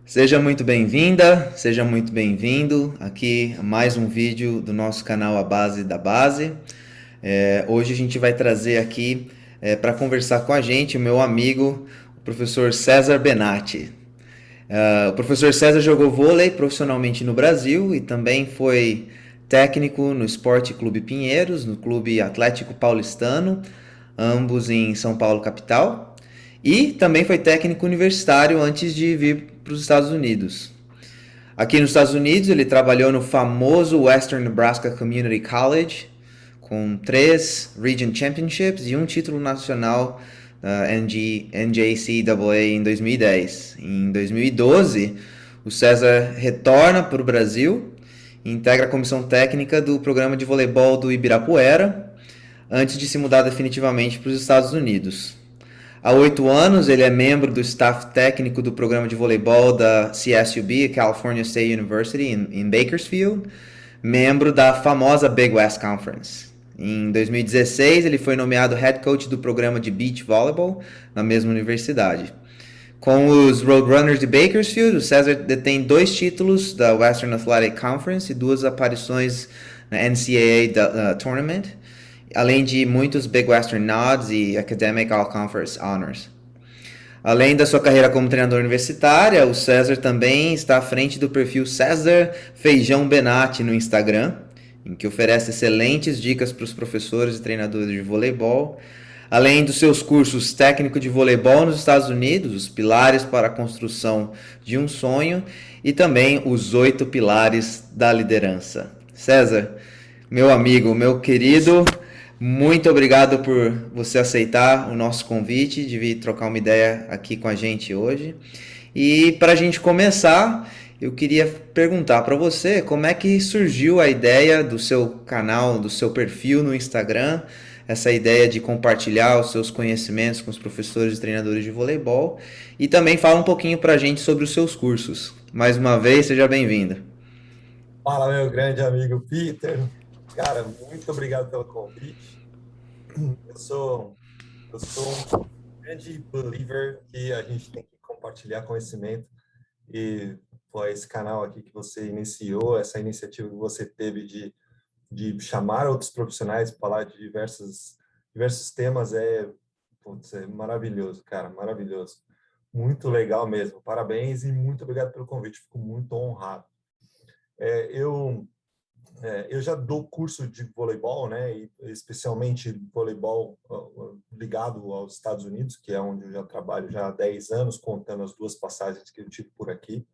Seja muito bem-vinda, seja muito bem-vindo aqui a mais um vídeo do nosso canal A Base da Base. Hoje a gente vai trazer aqui para conversar com a gente o meu amigo, o professor César Benatti. O professor César jogou vôlei profissionalmente no Brasil e também foi técnico no Esporte Clube Pinheiros, no Clube Atlético Paulistano, ambos em São Paulo, capital. E também foi técnico universitário antes de vir para os Estados Unidos. Aqui nos Estados Unidos, ele trabalhou no famoso Western Nebraska Community College, com 3 Region Championships e um título nacional da NJCAA em 2010. Em 2012, o César retorna para o Brasil e integra a comissão técnica do programa de voleibol do Ibirapuera, antes de se mudar definitivamente para os Estados Unidos. Há 8 anos, ele é membro do staff técnico do programa de voleibol da CSUB, California State University, em Bakersfield, membro da famosa Big West Conference. Em 2016, ele foi nomeado head coach do programa de beach volleyball na mesma universidade. Com os Roadrunners de Bakersfield, o César detém 2 títulos da Western Athletic Conference e 2 aparições na NCAA Tournament, além de muitos Big Western Nods e Academic All-Conference Honors. Além da sua carreira como treinador universitário, o César também está à frente do perfil César Feijão Benatti no Instagram, em que oferece excelentes dicas para os professores e treinadores de voleibol, além dos seus cursos técnico de voleibol nos Estados Unidos, os pilares para a construção de um sonho, e também os 8 pilares da liderança. César, meu amigo, meu querido, muito obrigado por você aceitar o nosso convite de vir trocar uma ideia aqui com a gente hoje. E para a gente começar, eu queria perguntar para você como é que surgiu a ideia do seu canal, do seu perfil no Instagram, essa ideia de compartilhar os seus conhecimentos com os professores e treinadores de voleibol, e também fala um pouquinho para a gente sobre os seus cursos. Mais uma vez, seja bem-vindo. Fala, meu grande amigo Peter. Cara, muito obrigado pelo convite. Eu sou, eu sou um grande believer que a gente tem que compartilhar conhecimento e foi esse canal aqui que você iniciou, essa iniciativa que você teve de chamar outros profissionais para falar de diversos temas putz, é maravilhoso, cara, maravilhoso. Muito legal mesmo. Parabéns e muito obrigado pelo convite. Fico muito honrado. É, eu eu já dou curso de voleibol, né, e especialmente voleibol ligado aos Estados Unidos, que é onde eu já trabalho já há 10 anos, contando as 2 passagens que eu tive por aqui.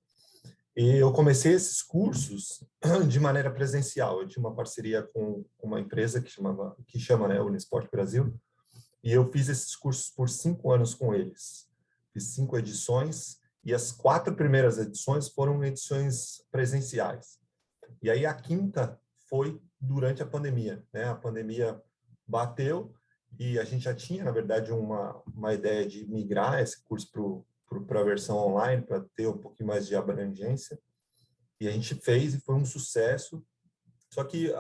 E eu comecei esses cursos de maneira presencial. Eu tinha uma parceria com uma empresa que chama, né, Unisport Brasil, e eu fiz esses cursos por 5 anos com eles. Fiz 5 edições e as 4 primeiras edições foram edições presenciais. E aí a quinta foi durante a pandemia, né? A pandemia bateu e a gente já tinha, na verdade, uma ideia de migrar esse curso para a versão online, para ter um pouquinho mais de abrangência. E a gente fez e foi um sucesso. Só que,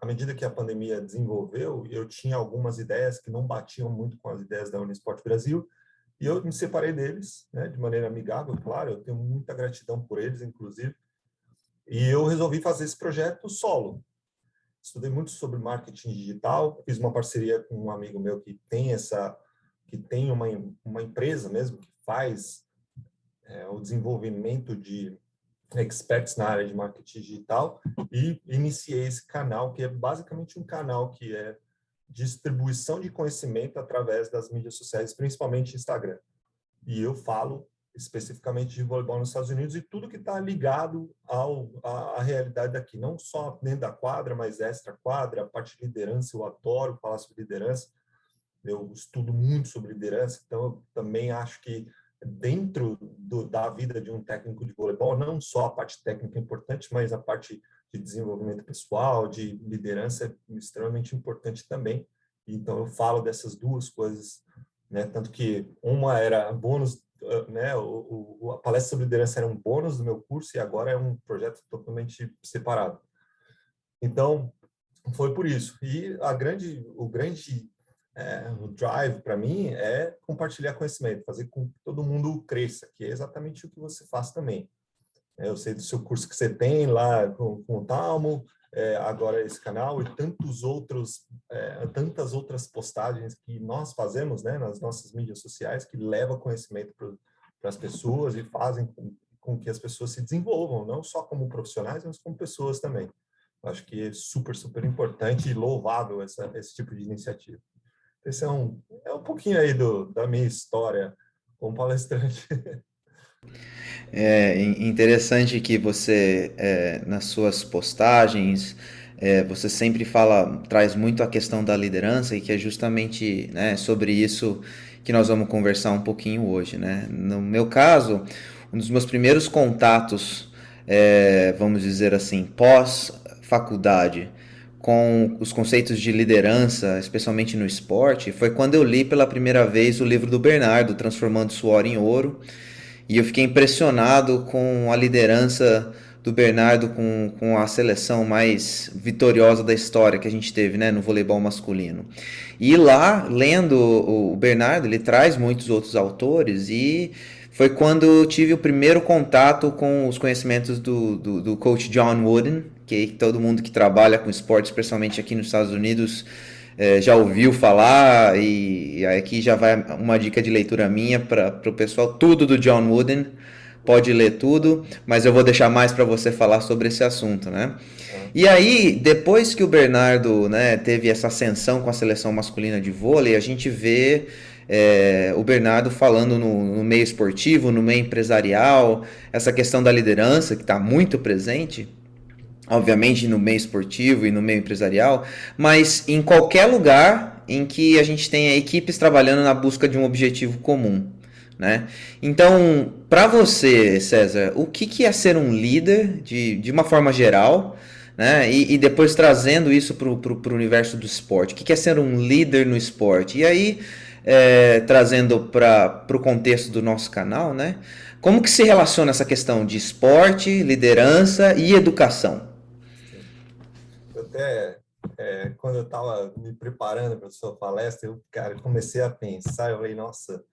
à medida que a pandemia desenvolveu, eu tinha algumas ideias que não batiam muito com as ideias da Unisport Brasil, e eu me separei deles, né, de maneira amigável, claro, eu tenho muita gratidão por eles, inclusive, e eu resolvi fazer esse projeto solo. Estudei muito sobre marketing digital, fiz uma parceria com um amigo meu que tem uma empresa mesmo que faz o desenvolvimento de experts na área de marketing digital e iniciei esse canal, que é basicamente um canal que é distribuição de conhecimento através das mídias sociais, principalmente Instagram. E eu falo especificamente de voleibol nos Estados Unidos e tudo que está ligado à realidade daqui, não só dentro da quadra, mas extra-quadra, a parte de liderança, eu adoro falar sobre liderança, eu estudo muito sobre liderança, então eu também acho que dentro da vida de um técnico de voleibol, não só a parte técnica é importante, mas a parte de desenvolvimento pessoal, de liderança é extremamente importante também. Então eu falo dessas duas coisas, né? Tanto que uma era bônus, né? A palestra sobre liderança era um bônus do meu curso e agora é um projeto totalmente separado. Então foi por isso. E o grande o drive para mim é compartilhar conhecimento, fazer com que todo mundo cresça, que é exatamente o que você faz também. Eu sei do seu curso que você tem lá com o Talmo, agora esse canal e tantas outras postagens que nós fazemos, né, nas nossas mídias sociais, que levam conhecimento para as pessoas e fazem com que as pessoas se desenvolvam, não só como profissionais, mas como pessoas também. Acho que é super, super importante e louvável esse tipo de iniciativa. Esse é um pouquinho aí da minha história como palestrante. É interessante que você, nas suas postagens, você sempre traz muito a questão da liderança e que é justamente, né, sobre isso que nós vamos conversar um pouquinho hoje, né? No meu caso, um dos meus primeiros contatos, vamos dizer assim, pós-faculdade, com os conceitos de liderança, especialmente no esporte, foi quando eu li pela primeira vez o livro do Bernardo, Transformando Suor em Ouro, e eu fiquei impressionado com a liderança do Bernardo com a seleção mais vitoriosa da história que a gente teve, né, no voleibol masculino. E lá, lendo o Bernardo, ele traz muitos outros autores e foi quando eu tive o primeiro contato com os conhecimentos do coach John Wooden, que todo mundo que trabalha com esporte, especialmente aqui nos Estados Unidos, já ouviu falar, e aqui já vai uma dica de leitura minha para o pessoal, tudo do John Wooden, pode ler tudo, mas eu vou deixar mais para você falar sobre esse assunto, né? E aí, depois que o Bernardo, né, teve essa ascensão com a seleção masculina de vôlei, a gente vê o Bernardo falando no meio esportivo, no meio empresarial, essa questão da liderança que está muito presente, obviamente no meio esportivo e no meio empresarial, mas em qualquer lugar em que a gente tenha equipes trabalhando na busca de um objetivo comum, né? Então, para você, César, o que é ser um líder de uma forma geral, né? E depois trazendo isso para o universo do esporte, o que é ser um líder no esporte? E aí, trazendo para o contexto do nosso canal, né? Como que se relaciona essa questão de esporte, liderança e educação? Sim. Eu até, quando eu estava me preparando para a sua palestra, cara, comecei a pensar, eu falei, nossa,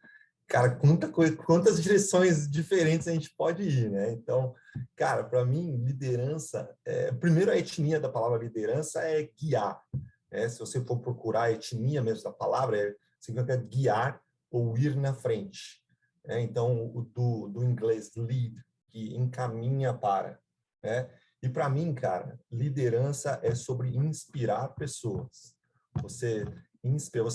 cara, quanta coisa, quantas direções diferentes a gente pode ir, né? Então, cara, para mim, liderança, primeiro a etnia da palavra liderança é guiar, né? Se você for procurar a etnia mesmo da palavra, significa guiar ou ir na frente, né? Então, do inglês lead, que encaminha para, né? E para mim, cara, liderança é sobre inspirar pessoas. Você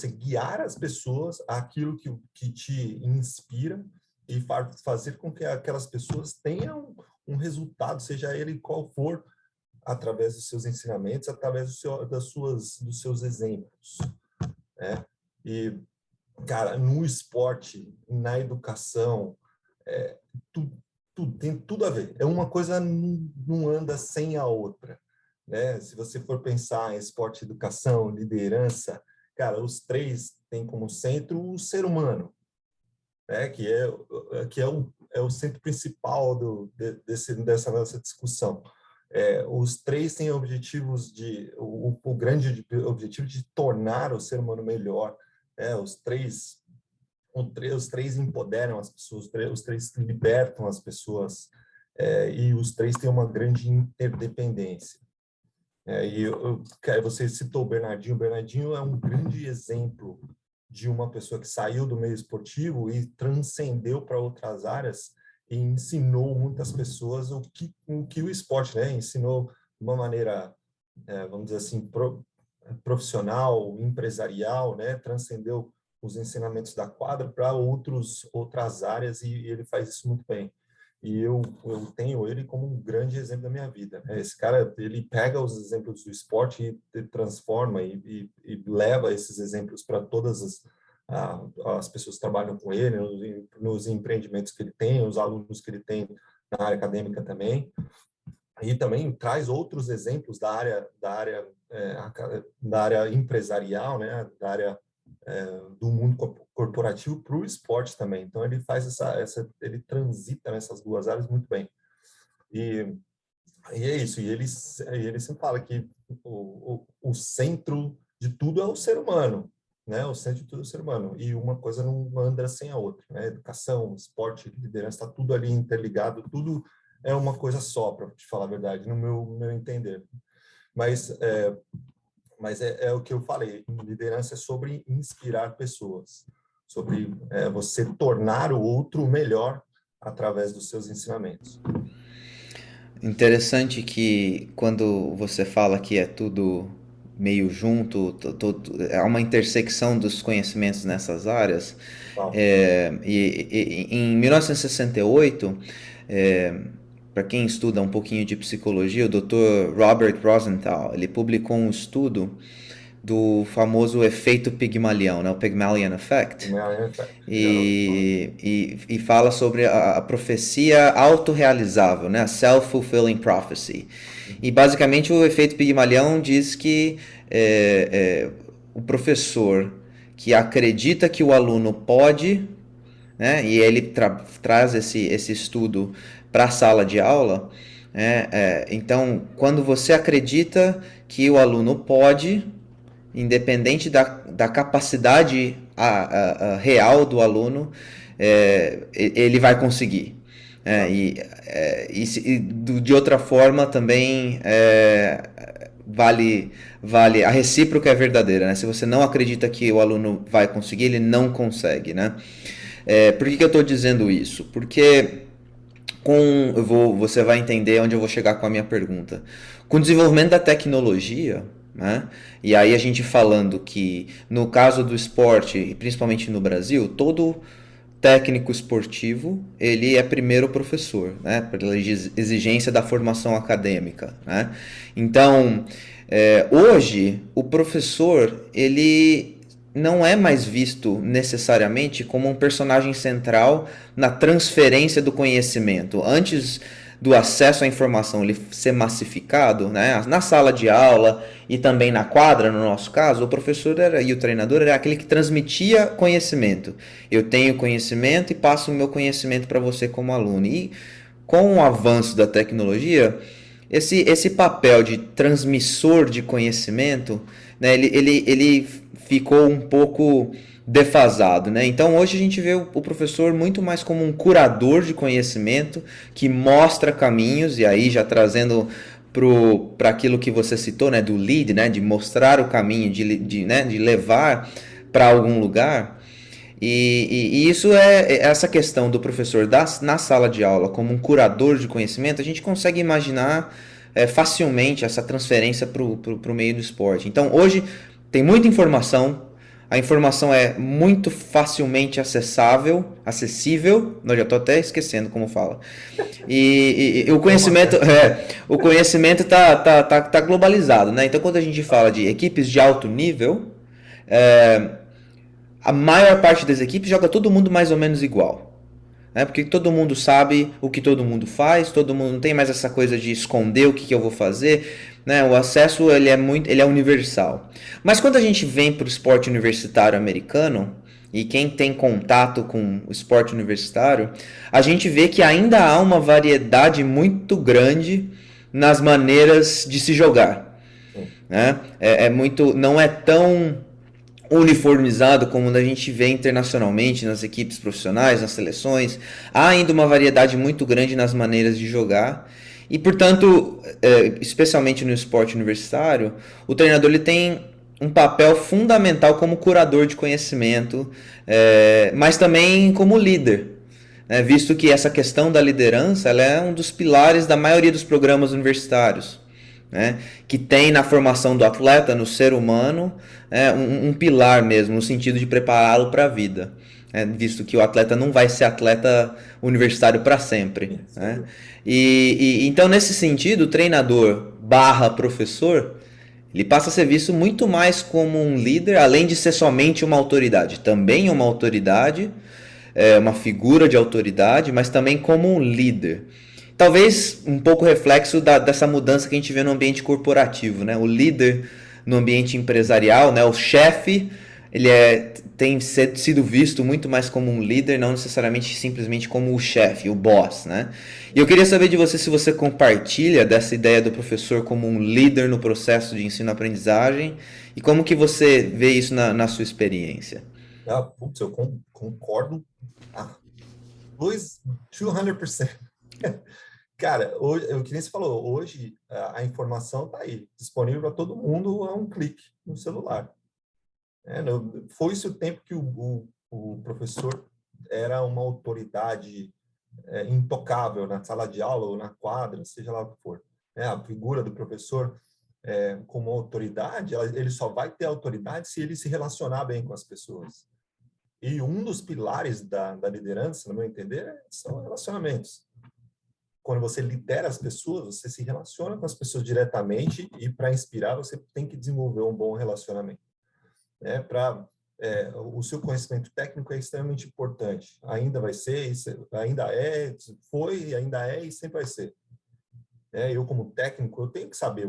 guiar as pessoas àquilo que te inspira e fazer com que aquelas pessoas tenham um resultado, seja ele qual for, através dos seus ensinamentos, através dos seus exemplos, né? E, cara, no esporte, na educação, é, tem tudo a ver. É uma coisa não anda sem a outra, né? Se você for pensar em esporte, educação, liderança, cara, os três têm como centro o ser humano, né? Que é o centro principal dessa nossa discussão. Os três têm objetivos o grande objetivo de tornar o ser humano melhor, né? Os três empoderam as pessoas, os três libertam as pessoas, e os três têm uma grande interdependência. Cara, você citou o Bernardinho é um grande exemplo de uma pessoa que saiu do meio esportivo e transcendeu para outras áreas e ensinou muitas pessoas o que o esporte, né? Ensinou de uma maneira, vamos dizer assim, profissional, empresarial, né? Transcendeu os ensinamentos da quadra para outras áreas e ele faz isso muito bem. E eu tenho ele como um grande exemplo da minha vida, né? Esse cara, ele pega os exemplos do esporte e transforma e leva esses exemplos para todas as pessoas que trabalham com ele, nos empreendimentos que ele tem, os alunos que ele tem na área acadêmica também. E também traz outros exemplos da área empresarial, né? Da área do mundo corporativo para o esporte também. Então ele faz ele transita nessas duas áreas muito bem. E é isso. E ele sempre fala que o centro de tudo é o ser humano, né? O centro de tudo é o ser humano. E uma coisa não anda sem a outra, né? Educação, esporte, liderança, está tudo ali interligado, tudo é uma coisa só, para te falar a verdade, no meu entender. Mas é o que eu falei, liderança é sobre inspirar pessoas, sobre você tornar o outro melhor através dos seus ensinamentos. Interessante que quando você fala que é tudo meio junto, é uma intersecção dos conhecimentos nessas áreas. Uau. Em 1968, para quem estuda um pouquinho de psicologia, o Dr. Robert Rosenthal, ele publicou um estudo do famoso efeito Pygmalion, né? O Pygmalion Effect. E fala sobre a profecia autorrealizável, né? A self-fulfilling prophecy. E basicamente o efeito Pygmalion diz que o professor que acredita que o aluno pode, né? E ele traz esse estudo para a sala de aula. Então, quando você acredita que o aluno pode, independente da capacidade real do aluno, ele vai conseguir. De outra forma também vale a recíproca é verdadeira, né? Se você não acredita que o aluno vai conseguir, ele não consegue, né? Por que eu estou dizendo isso? Porque você vai entender onde eu vou chegar com a minha pergunta. Com o desenvolvimento da tecnologia, né? E aí a gente falando que no caso do esporte, principalmente no Brasil, todo técnico esportivo ele é primeiro professor, né? Pela exigência da formação acadêmica, né? Então, hoje o professor ele não é mais visto necessariamente como um personagem central na transferência do conhecimento. Antes do acesso à informação ele ser massificado, né? Na sala de aula e também na quadra, no nosso caso, o professor e o treinador era aquele que transmitia conhecimento. Eu tenho conhecimento e passo o meu conhecimento para você como aluno. E com o avanço da tecnologia, esse papel de transmissor de conhecimento, né, ele ficou um pouco defasado, né? Então hoje a gente vê o professor muito mais como um curador de conhecimento que mostra caminhos, e aí já trazendo para aquilo que você citou, né, do lead, né, de mostrar o caminho, de levar para algum lugar. E isso essa questão do professor na sala de aula como um curador de conhecimento, a gente consegue imaginar facilmente essa transferência para o meio do esporte. Então hoje tem muita informação, a informação é muito facilmente acessível, eu já estou até esquecendo como fala. E o conhecimento tá globalizado, né? Então quando a gente fala de equipes de alto nível, a maior parte das equipes joga todo mundo mais ou menos igual. Porque todo mundo sabe o que todo mundo faz, todo mundo não tem mais essa coisa de esconder o que eu vou fazer, né? O acesso ele é universal. Mas quando a gente vem para o esporte universitário americano, e quem tem contato com o esporte universitário, a gente vê que ainda há uma variedade muito grande nas maneiras de se jogar, né? Não é tão uniformizado como a gente vê internacionalmente nas equipes profissionais, nas seleções. Há ainda uma variedade muito grande nas maneiras de jogar e, portanto, especialmente no esporte universitário, o treinador ele tem um papel fundamental como curador de conhecimento, mas também como líder, né? Visto que essa questão da liderança ela é um dos pilares da maioria dos programas universitários, né? Que tem na formação do atleta, no ser humano, um pilar mesmo, no sentido de prepará-lo para a vida, visto que o atleta não vai ser atleta universitário para sempre, né? Então, nesse sentido, o treinador / professor, ele passa a ser visto muito mais como um líder, além de ser somente uma autoridade, também uma autoridade, uma figura de autoridade, mas também como um líder. Talvez um pouco reflexo dessa mudança que a gente vê no ambiente corporativo, né? O líder no ambiente empresarial, né? O chefe tem sido visto muito mais como um líder, não necessariamente simplesmente como o chefe, o boss, né? E eu queria saber de você se você compartilha dessa ideia do professor como um líder no processo de ensino-aprendizagem e como que você vê isso na sua experiência. Putz, eu concordo a 200%. Cara, hoje, o que nem você falou, hoje a informação está aí, disponível para todo mundo a um clique no celular. Foi-se o tempo que o professor era uma autoridade intocável na sala de aula ou na quadra, seja lá o que for. A figura do professor como autoridade, ele só vai ter autoridade se ele se relacionar bem com as pessoas. E um dos pilares da liderança, no meu entender, são relacionamentos. Quando você lidera as pessoas, você se relaciona com as pessoas diretamente e para inspirar você tem que desenvolver um bom relacionamento. O seu conhecimento técnico é extremamente importante. Ainda vai ser, ainda é, foi, ainda é e sempre vai ser. Eu, como técnico, eu tenho que saber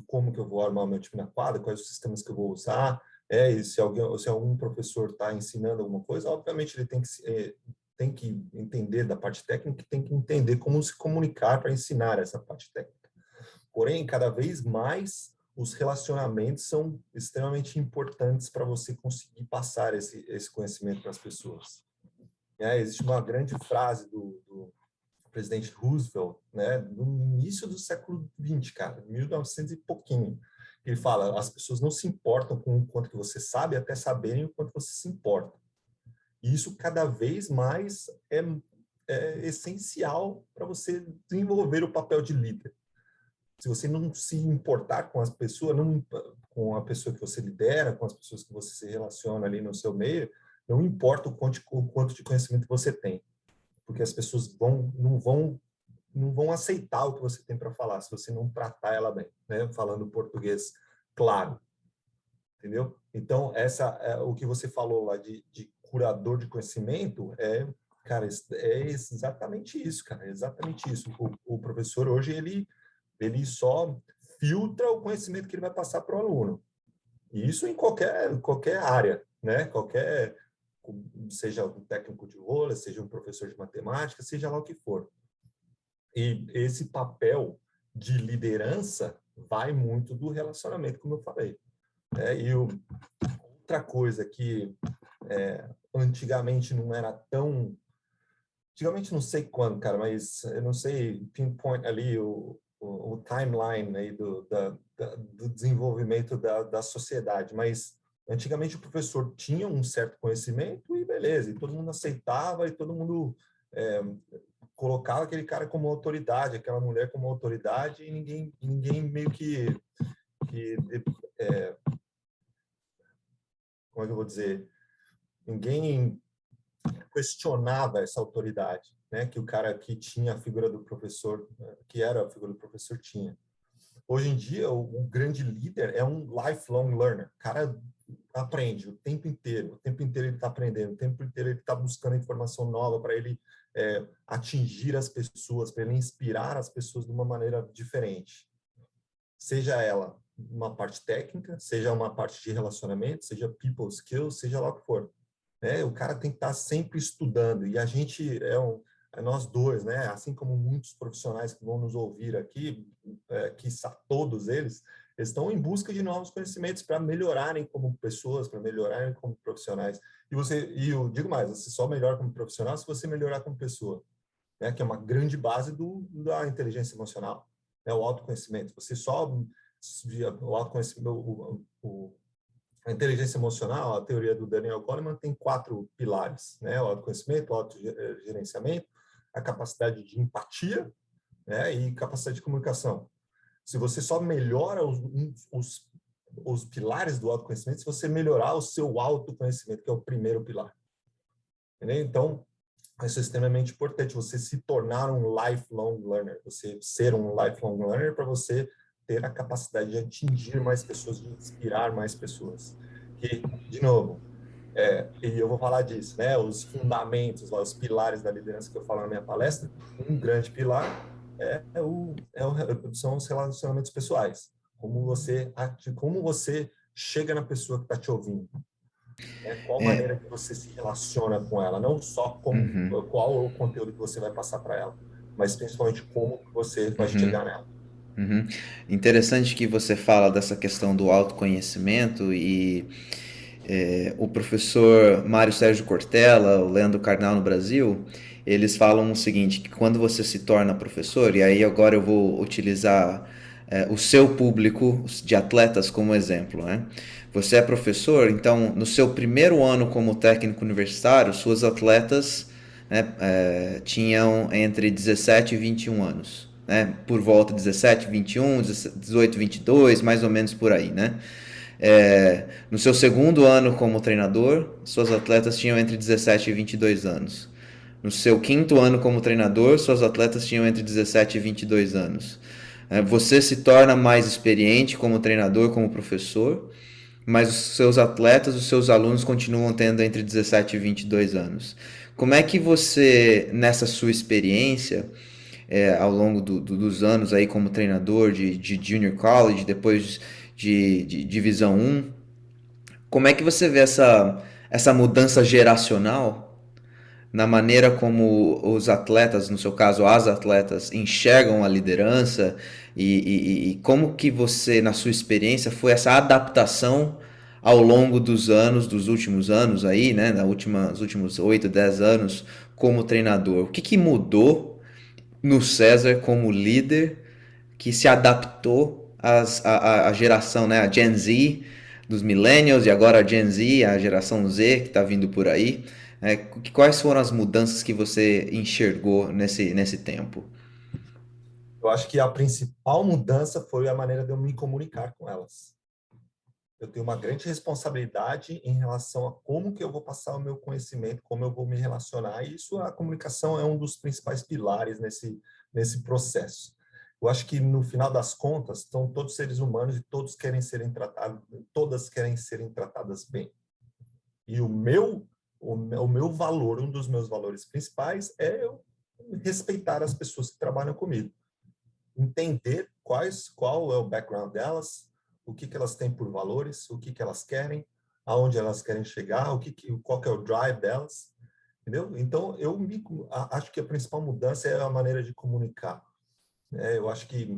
como que eu vou armar o meu time na quadra, quais os sistemas que eu vou usar. E se algum professor está ensinando alguma coisa, obviamente ele tem que entender da parte técnica e tem que entender como se comunicar para ensinar essa parte técnica. Porém, cada vez mais os relacionamentos são extremamente importantes para você conseguir passar esse conhecimento para as pessoas. Existe uma grande frase do presidente Roosevelt, né, no início do século XX, cara, 1900 e pouquinho. Ele fala, as pessoas não se importam com o quanto que você sabe, até saberem o quanto você se importa. E isso cada vez mais é essencial para você desenvolver o papel de líder. Se você não se importar com as pessoas, com a pessoa que você lidera, com as pessoas que você se relaciona ali no seu meio, não importa o quanto de conhecimento você tem, porque as pessoas não vão aceitar o que você tem para falar se você não tratar ela bem, né? Falando português claro, entendeu? Então, o que você falou lá de curador de conhecimento cara, é exatamente isso, cara, é exatamente isso. O professor hoje, ele só filtra o conhecimento que ele vai passar para o aluno. E isso em qualquer área, né? Seja um técnico de vôlei, seja um professor de matemática, seja lá o que for. E esse papel de liderança vai muito do relacionamento, como eu falei. Outra coisa que antigamente não era tão... Antigamente não sei quando, cara, mas eu não sei pinpoint ali o timeline aí do desenvolvimento da sociedade, mas antigamente o professor tinha um certo conhecimento e beleza, e todo mundo aceitava e todo mundo colocava aquele cara como autoridade, aquela mulher como autoridade, e ninguém meio que como é que eu vou dizer? Ninguém questionava essa autoridade, né? Que o cara que tinha a figura do professor, que era a figura do professor, tinha. Hoje em dia, o grande líder é um lifelong learner. O cara aprende o tempo inteiro ele está aprendendo, o tempo inteiro ele está buscando informação nova para ele atingir as pessoas, para ele inspirar as pessoas de uma maneira diferente. Seja ela uma parte técnica, seja uma parte de relacionamento, seja people skills, seja lá o que for. O cara tem que estar sempre estudando, e a gente nós dois, né? Assim como muitos profissionais que vão nos ouvir aqui, quiçá todos eles estão em busca de novos conhecimentos para melhorarem como pessoas, para melhorarem como profissionais. E eu digo mais, você só melhora como profissional se você melhorar como pessoa, né? Que é uma grande base da inteligência emocional, né? O autoconhecimento. Você só o autoconhecimento, a inteligência emocional, a teoria do Daniel Goleman, tem 4 pilares, né? O autoconhecimento, o autogerenciamento, a capacidade de empatia, né? E capacidade de comunicação. Se você só melhora os pilares do autoconhecimento, se você melhorar o seu autoconhecimento, que é o primeiro pilar. Entendeu? Então, isso é extremamente importante, você se tornar um lifelong learner, você ser um lifelong learner para você ter a capacidade de atingir mais pessoas, de inspirar mais pessoas. Que, de novo, e eu vou falar disso, né? Os fundamentos, lá, os pilares da liderança que eu falo na minha palestra, um grande pilar são os relacionamentos pessoais. Como você chega na pessoa que está te ouvindo. né? Qual É, maneira que você se relaciona com ela, não só como, uhum, qual é o conteúdo que você vai passar para ela, mas principalmente como que você vai uhum, chegar nela. uhum. Interessante que você fala dessa questão do autoconhecimento e o professor Mário Sérgio Cortella, o Leandro Carnal no Brasil, eles falam o seguinte, que quando você se torna professor, e aí agora eu vou utilizar o seu público de atletas como exemplo, né? Você é professor, então no seu primeiro ano como técnico universitário, suas atletas, né, tinham entre 17 e 21 anos, né? Por volta de 17, 21, 18, 22, mais ou menos por aí, né? No seu segundo ano como treinador, suas atletas tinham entre 17 e 22 anos. No seu quinto ano como treinador, suas atletas tinham entre 17 e 22 anos. Você se torna mais experiente como treinador, como professor, mas os seus atletas, os seus alunos continuam tendo entre 17 e 22 anos. Como é que você, nessa sua experiência, ao longo dos anos aí como treinador de junior college, depois de divisão um, como é que você vê essa mudança geracional na maneira como os atletas, no seu caso as atletas, enxergam a liderança e como que você, na sua experiência, foi essa adaptação ao longo dos anos, dos últimos anos aí, né, nos últimos 8, 10 anos como treinador? O que que mudou no César como líder que se adaptou à geração, né, a Gen Z, dos Millennials e agora a Gen Z, a geração Z que está vindo por aí. Quais foram as mudanças que você enxergou nesse tempo? Eu acho que a principal mudança foi a maneira de eu me comunicar com elas. Eu tenho uma grande responsabilidade em relação a como que eu vou passar o meu conhecimento, como eu vou me relacionar, e isso, a comunicação é um dos principais pilares nesse processo. Eu acho que, no final das contas, estão todos seres humanos e todos querem serem tratados, todas querem serem tratadas bem. E o meu valor, um dos meus valores principais é eu respeitar as pessoas que trabalham comigo, entender qual é o background delas, o que elas têm por valores, o que elas querem, aonde elas querem chegar, qual que é o drive delas, entendeu? Então, acho que a principal mudança é a maneira de comunicar, né? Eu acho que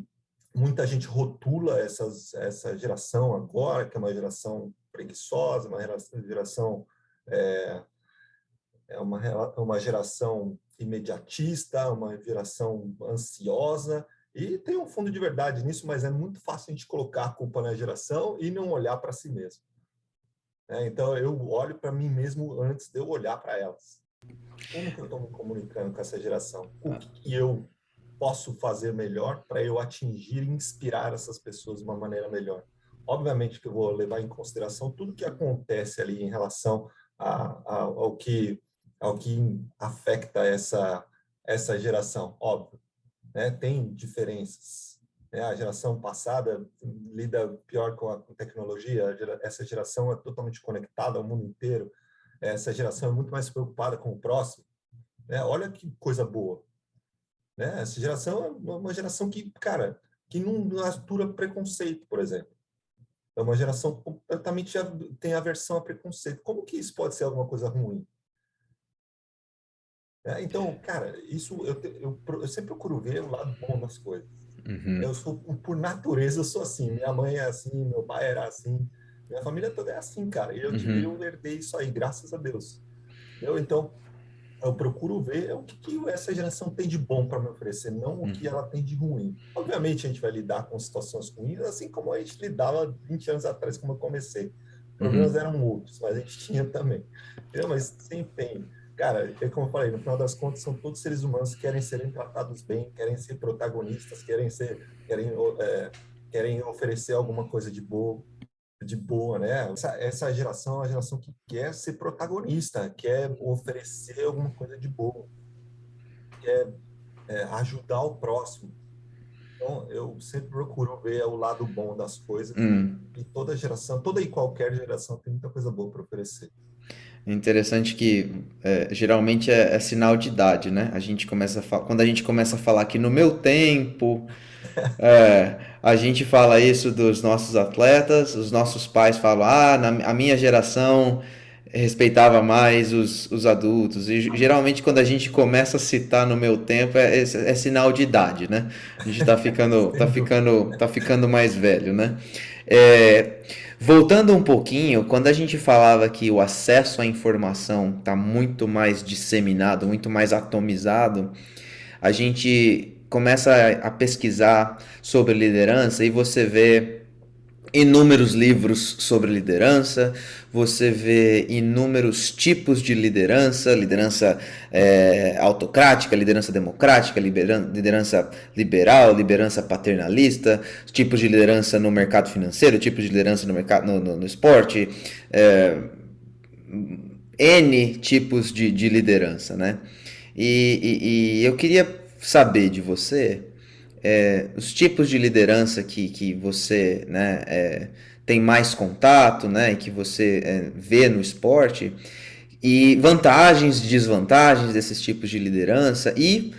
muita gente rotula essa geração agora, que é uma geração preguiçosa, uma geração é, uma geração imediatista, uma geração ansiosa, e tem um fundo de verdade nisso, mas é muito fácil a gente colocar a culpa na geração e não olhar para si mesmo, né? Então, eu olho para mim mesmo antes de eu olhar para elas. Como que eu estou me comunicando com essa geração? O que eu posso fazer melhor para eu atingir e inspirar essas pessoas de uma maneira melhor? Obviamente que eu vou levar em consideração tudo que acontece ali em relação ao que afeta essa geração, óbvio, né? Tem diferenças, né? A geração passada lida pior com a tecnologia, essa geração é totalmente conectada ao mundo inteiro, essa geração é muito mais preocupada com o próximo, né? Olha que coisa boa, né? Essa geração é uma geração que, cara, que não atura preconceito, por exemplo. É uma geração completamente tem aversão a preconceito. Como que isso pode ser alguma coisa ruim? É, então, cara, isso eu sempre procuro ver o lado bom das coisas. Uhum, Eu sou, por natureza, eu sou assim. Minha mãe é assim, meu pai era assim, minha família toda é assim, cara. E eu uhum, herdei isso aí, graças a Deus. Então, eu procuro ver o que essa geração tem de bom para me oferecer, não o que ela tem de ruim. Obviamente, a gente vai lidar com situações ruins, assim como a gente lidava 20 anos atrás, como eu comecei. Problemas uhum, eram outros, mas a gente tinha também. Entendeu? Mas sempre tem. Cara, é como eu falei, no final das contas, são todos seres humanos que querem serem tratados bem, querem ser protagonistas, querem oferecer alguma coisa de boa, né? Essa geração é uma geração que quer ser protagonista, quer oferecer alguma coisa de boa, quer ajudar o próximo. Então, eu sempre procuro ver o lado bom das coisas, uhum. e toda geração, toda e qualquer geração tem muita coisa boa para oferecer. É interessante que geralmente é sinal de idade, né? Quando a gente começa a falar que no meu tempo, a gente fala isso dos nossos atletas, os nossos pais falam, a minha geração respeitava mais os adultos. E geralmente quando a gente começa a citar no meu tempo é sinal de idade, né? A gente Sem dúvida. tá ficando mais velho, né? É, voltando um pouquinho, quando a gente falava que o acesso à informação está muito mais disseminado, muito mais atomizado, a gente começa a pesquisar sobre liderança e você vê inúmeros livros sobre liderança, você vê inúmeros tipos de liderança, liderança autocrática, liderança democrática, liderança liberal, liderança paternalista, tipos de liderança no mercado financeiro, tipos de liderança no mercado no esporte, é, N tipos de liderança, né? E eu queria saber de você os tipos de liderança que você né, tem mais contato, né, e que você vê no esporte, e vantagens e desvantagens desses tipos de liderança, e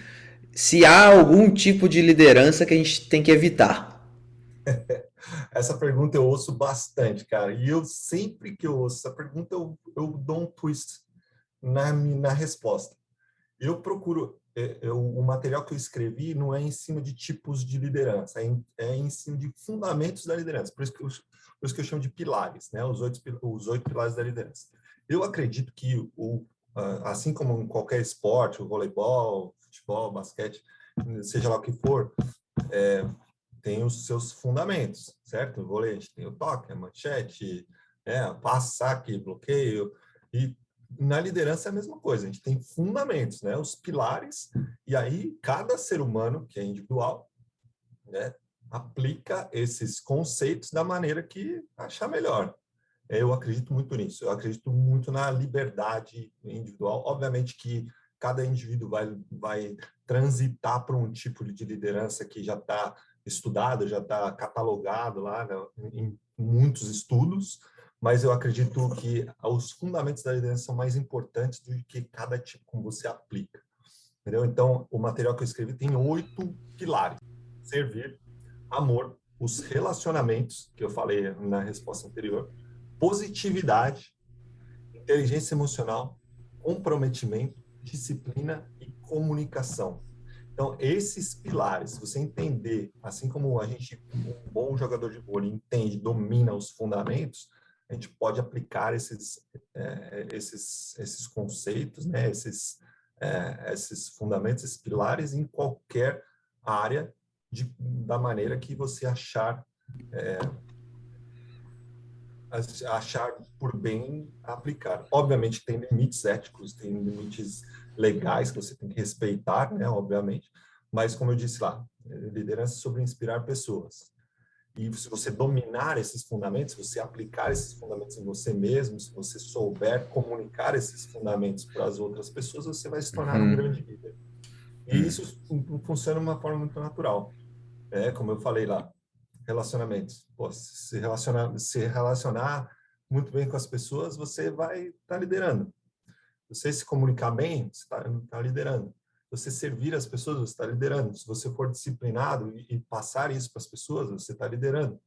se há algum tipo de liderança que a gente tem que evitar. Essa pergunta eu ouço bastante, cara. E eu sempre que eu ouço essa pergunta, eu dou um twist na resposta. Eu procuro, o material que eu escrevi não é em cima de tipos de liderança, é em cima de fundamentos da liderança. Por isso que eu chamo de pilares, né? Os oito pilares da liderança. Eu acredito que, assim como em qualquer esporte, o voleibol, futebol, basquete, seja lá o que for, tem os seus fundamentos, certo? O vôlei, a gente tem o toque, a manchete, passe, saque, bloqueio, e na liderança é a mesma coisa, a gente tem fundamentos, né? Os pilares, e aí cada ser humano, que é individual, né, aplica esses conceitos da maneira que achar melhor. Eu acredito muito nisso, eu acredito muito na liberdade individual. Obviamente que cada indivíduo vai transitar para um tipo de liderança que já está estudado, já está catalogado lá, né, em muitos estudos, mas eu acredito que os fundamentos da liderança são mais importantes do que cada tipo como você aplica. Entendeu? Então, o material que eu escrevi tem 8 pilares: servir, amor, os relacionamentos, que eu falei na resposta anterior, positividade, inteligência emocional, comprometimento, disciplina e comunicação. Então, esses pilares, se você entender, assim como um bom jogador de vôlei entende, domina os fundamentos, a gente pode aplicar esses conceitos, né, esses fundamentos, esses pilares em qualquer área da maneira que você achar por bem aplicar. Obviamente tem limites éticos, tem limites legais que você tem que respeitar, né, obviamente, mas como eu disse lá, liderança é sobre inspirar pessoas. E se você dominar esses fundamentos, se você aplicar esses fundamentos em você mesmo, se você souber comunicar esses fundamentos para as outras pessoas, você vai se tornar um grande líder. E isso funciona de uma forma muito natural. Como eu falei lá, relacionamentos. Pô, se relacionar muito bem com as pessoas, você vai estar liderando. Você se comunicar bem, você está liderando. Você servir as pessoas, você está liderando. Se você for disciplinado e passar isso para as pessoas, você está liderando.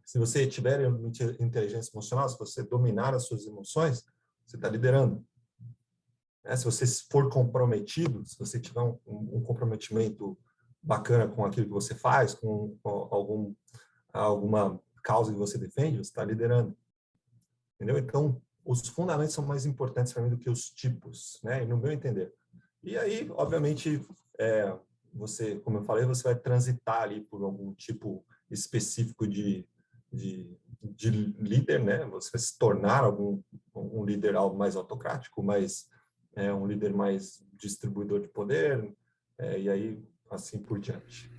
Se você tiver inteligência emocional, se você dominar as suas emoções, você está liderando. Se você for comprometido, se você tiver um comprometimento bacana com aquilo que você faz, com alguma causa que você defende, você está liderando. Entendeu? Então, os fundamentos são mais importantes para mim do que os tipos, né? No meu entender. E aí, obviamente, como eu falei, você vai transitar ali por algum tipo específico de líder, né? Você vai se tornar um líder algo mais autocrático, um líder mais distribuidor de poder, e aí assim por diante.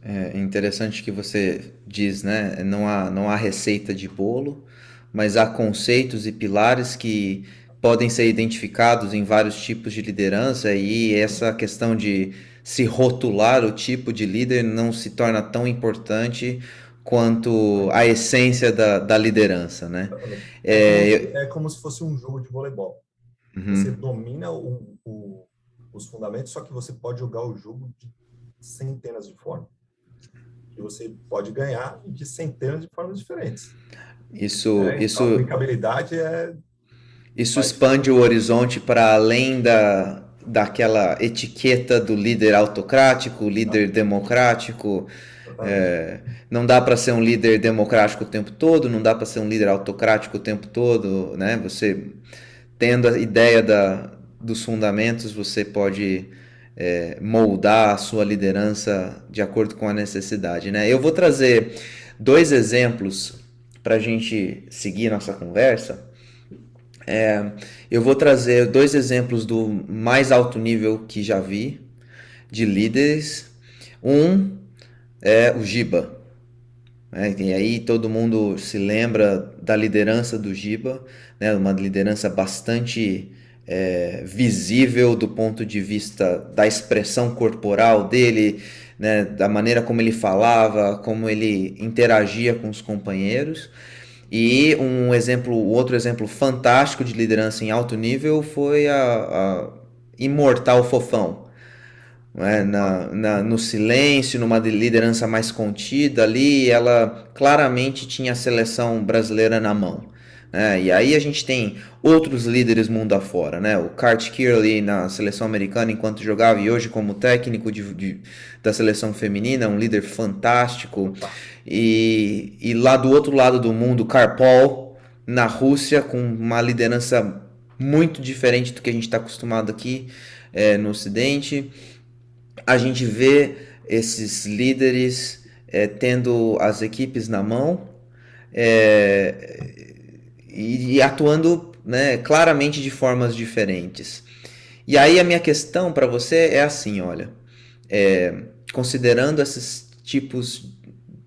É interessante que você diz, né? Não há receita de bolo, mas há conceitos e pilares que podem ser identificados em vários tipos de liderança, e essa questão de se rotular o tipo de líder não se torna tão importante quanto a essência da liderança, né? É como se fosse um jogo de voleibol. Você domina os fundamentos, só que você pode jogar o jogo de centenas de formas. E você pode ganhar de centenas de formas diferentes. Isso, Então, a isso aplicabilidade é Isso Vai expande o horizonte para além daquela etiqueta do líder autocrático, líder democrático. exatamente. É, não dá para ser um líder democrático o tempo todo, não dá para ser um líder autocrático o tempo todo, né? Você tendo a ideia dos fundamentos, você pode moldar a sua liderança de acordo com a necessidade, né? Eu vou trazer dois exemplos para a gente seguir nossa conversa. Eu vou trazer dois exemplos do mais alto nível que já vi de líderes. Um é o Giba, né? E aí todo mundo se lembra da liderança do Giba, né? Uma liderança bastante visível do ponto de vista da expressão corporal dele, né? Da maneira como ele falava, como ele interagia com os companheiros. E o outro exemplo fantástico de liderança em alto nível foi a imortal Fofão, né? No silêncio, numa liderança mais contida ali, ela claramente tinha a seleção brasileira na mão. Né? E aí a gente tem outros líderes mundo afora, né? O Kurt Kearley na seleção americana enquanto jogava e hoje como técnico da seleção feminina, um líder fantástico. E lá do outro lado do mundo, Karpol na Rússia com uma liderança muito diferente do que a gente está acostumado aqui no Ocidente. A gente vê esses líderes tendo as equipes na mão é, e atuando, né, claramente de formas diferentes. E aí a minha questão para você é assim, olha, considerando esses tipos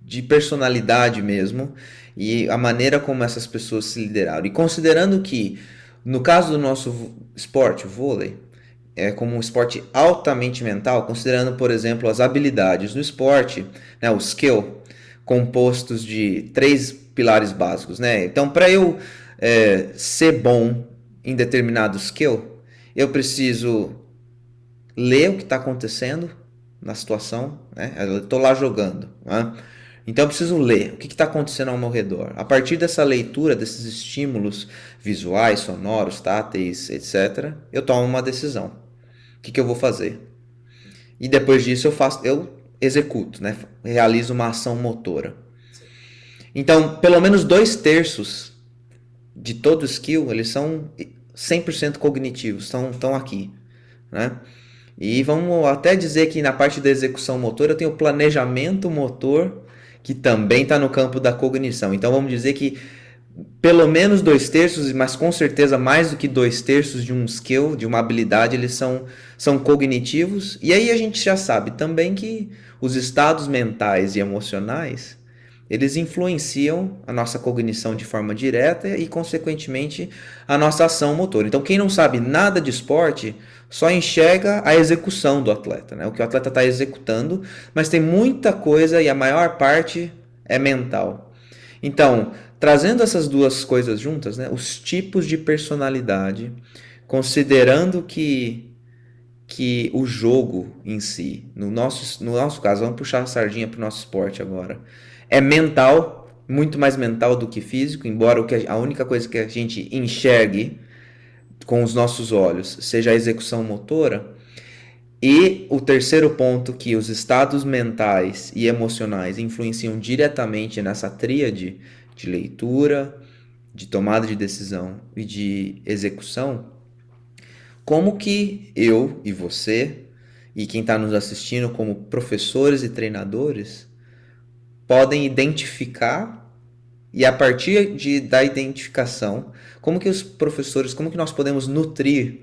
de personalidade mesmo e a maneira como essas pessoas se lideraram, e considerando que no caso do nosso esporte, o vôlei, como um esporte altamente mental, considerando, por exemplo, as habilidades no esporte, né, o skill, compostos de três pilares básicos. Né? Então, para eu ser bom em determinado skill, eu preciso ler o que está acontecendo na situação. Né? Eu estou lá jogando. Né? Então eu preciso ler o que está acontecendo ao meu redor. A partir dessa leitura, desses estímulos visuais, sonoros, táteis, etc., eu tomo uma decisão. O que eu vou fazer? E depois disso eu executo, né? Realizo uma ação motora. Então, pelo menos 2/3 de todo skill, eles são 100% cognitivos, estão aqui, né? E vamos até dizer que na parte da execução motora eu tenho o planejamento motor, que também está no campo da cognição. Então vamos dizer que pelo menos 2/3, mas com certeza mais do que 2/3 de um skill, de uma habilidade, eles são cognitivos. E aí a gente já sabe também que os estados mentais e emocionais, eles influenciam a nossa cognição de forma direta e, consequentemente, a nossa ação motora. Então, quem não sabe nada de esporte só enxerga a execução do atleta, né? O que o atleta está executando, mas tem muita coisa e a maior parte é mental. Então, trazendo essas duas coisas juntas, né, os tipos de personalidade, considerando que o jogo em si, no nosso caso, vamos puxar a sardinha para o nosso esporte agora, é mental, muito mais mental do que físico, embora a única coisa que a gente enxergue com os nossos olhos seja a execução motora. E o terceiro ponto, que os estados mentais e emocionais influenciam diretamente nessa tríade de leitura, de tomada de decisão e de execução, como que eu e você e quem está nos assistindo como professores e treinadores podem identificar e a partir da identificação, como que os professores, como que nós podemos nutrir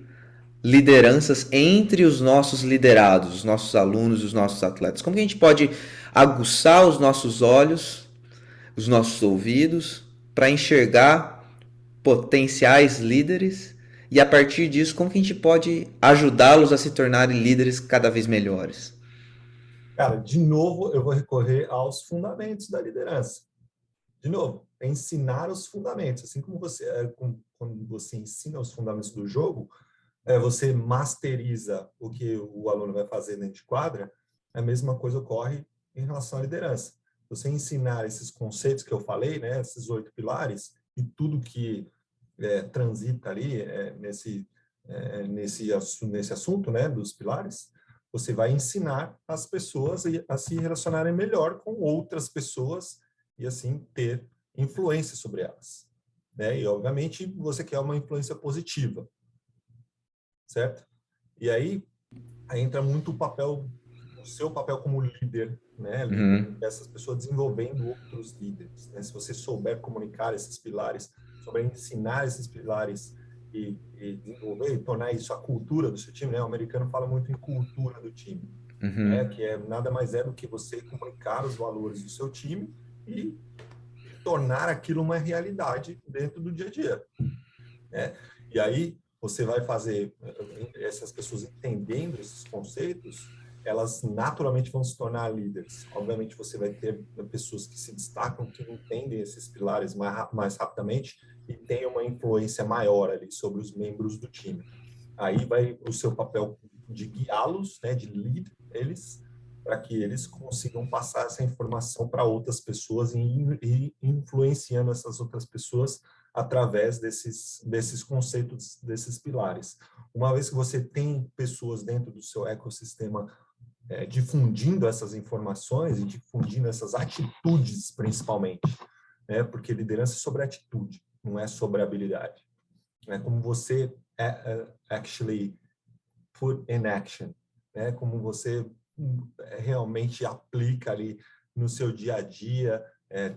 lideranças entre os nossos liderados, os nossos alunos, os nossos atletas? Como que a gente pode aguçar os nossos olhos, os nossos ouvidos, para enxergar potenciais líderes e a partir disso, como que a gente pode ajudá-los a se tornarem líderes cada vez melhores? Cara, de novo, eu vou recorrer aos fundamentos da liderança. De novo, é ensinar os fundamentos. Assim como quando você ensina os fundamentos do jogo, você masteriza o que o aluno vai fazer dentro de quadra, a mesma coisa ocorre em relação à liderança. Você ensinar esses conceitos que eu falei, né, esses 8 pilares, e tudo que transita ali nesse assunto, né, dos pilares, você vai ensinar as pessoas a se relacionarem melhor com outras pessoas e assim ter influência sobre elas, né? E obviamente você quer uma influência positiva, certo? E aí entra muito o seu papel como líder, né? Líder Uhum. dessas pessoas desenvolvendo outros líderes, né? Se você souber comunicar esses pilares, souber ensinar esses pilares e desenvolver e tornar isso a cultura do seu time, né? O americano fala muito em cultura do time, né? Uhum. Que nada mais é do que você comunicar os valores do seu time e tornar aquilo uma realidade dentro do dia a dia, né? E aí você vai fazer essas pessoas entendendo esses conceitos, elas naturalmente vão se tornar líderes. Obviamente você vai ter pessoas que se destacam, que entendem esses pilares mais rapidamente e têm uma influência maior ali sobre os membros do time. Aí vai o seu papel de guiá-los, né, de lead eles, para que eles consigam passar essa informação para outras pessoas e influenciando essas outras pessoas através desses conceitos, desses pilares. Uma vez que você tem pessoas dentro do seu ecossistema difundindo essas informações e difundindo essas atitudes, principalmente, né? Porque liderança é sobre atitude, não é sobre habilidade. É como você actually put in action, né? Como você realmente aplica ali no seu dia a dia,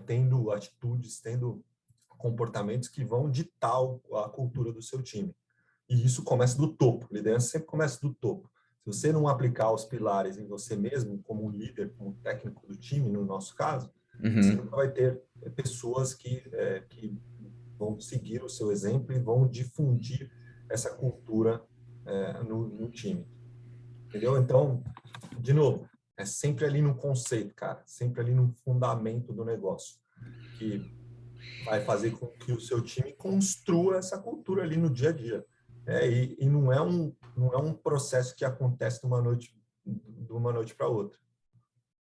tendo atitudes, tendo comportamentos que vão ditar a cultura do seu time. E isso começa do topo. Liderança sempre começa do topo. Se você não aplicar os pilares em você mesmo, como líder, como técnico do time, no nosso caso, você Uhum. nunca vai ter pessoas que vão seguir o seu exemplo e vão difundir essa cultura no time. Entendeu? Então, de novo, é sempre ali no conceito, cara, sempre ali no fundamento do negócio, que vai fazer com que o seu time construa essa cultura ali no dia a dia. E não é um processo que acontece de uma noite para outra.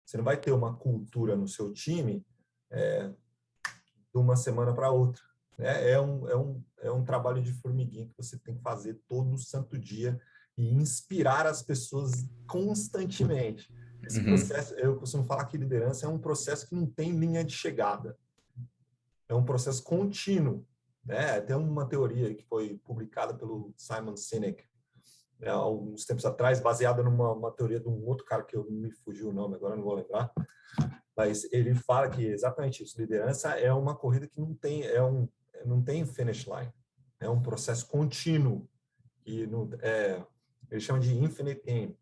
Você não vai ter uma cultura no seu time de uma semana para outra. É um trabalho de formiguinha que você tem que fazer todo santo dia e inspirar as pessoas constantemente. Esse Uhum. processo, eu costumo falar que liderança é um processo que não tem linha de chegada. É um processo contínuo, né? Tem uma teoria que foi publicada pelo Simon Sinek, né, há uns tempos atrás, baseada numa teoria de um outro cara que eu me fugiu o nome, agora não vou lembrar, mas ele fala que exatamente isso, liderança é uma corrida que não tem finish line, é um processo contínuo e ele chama de infinite game,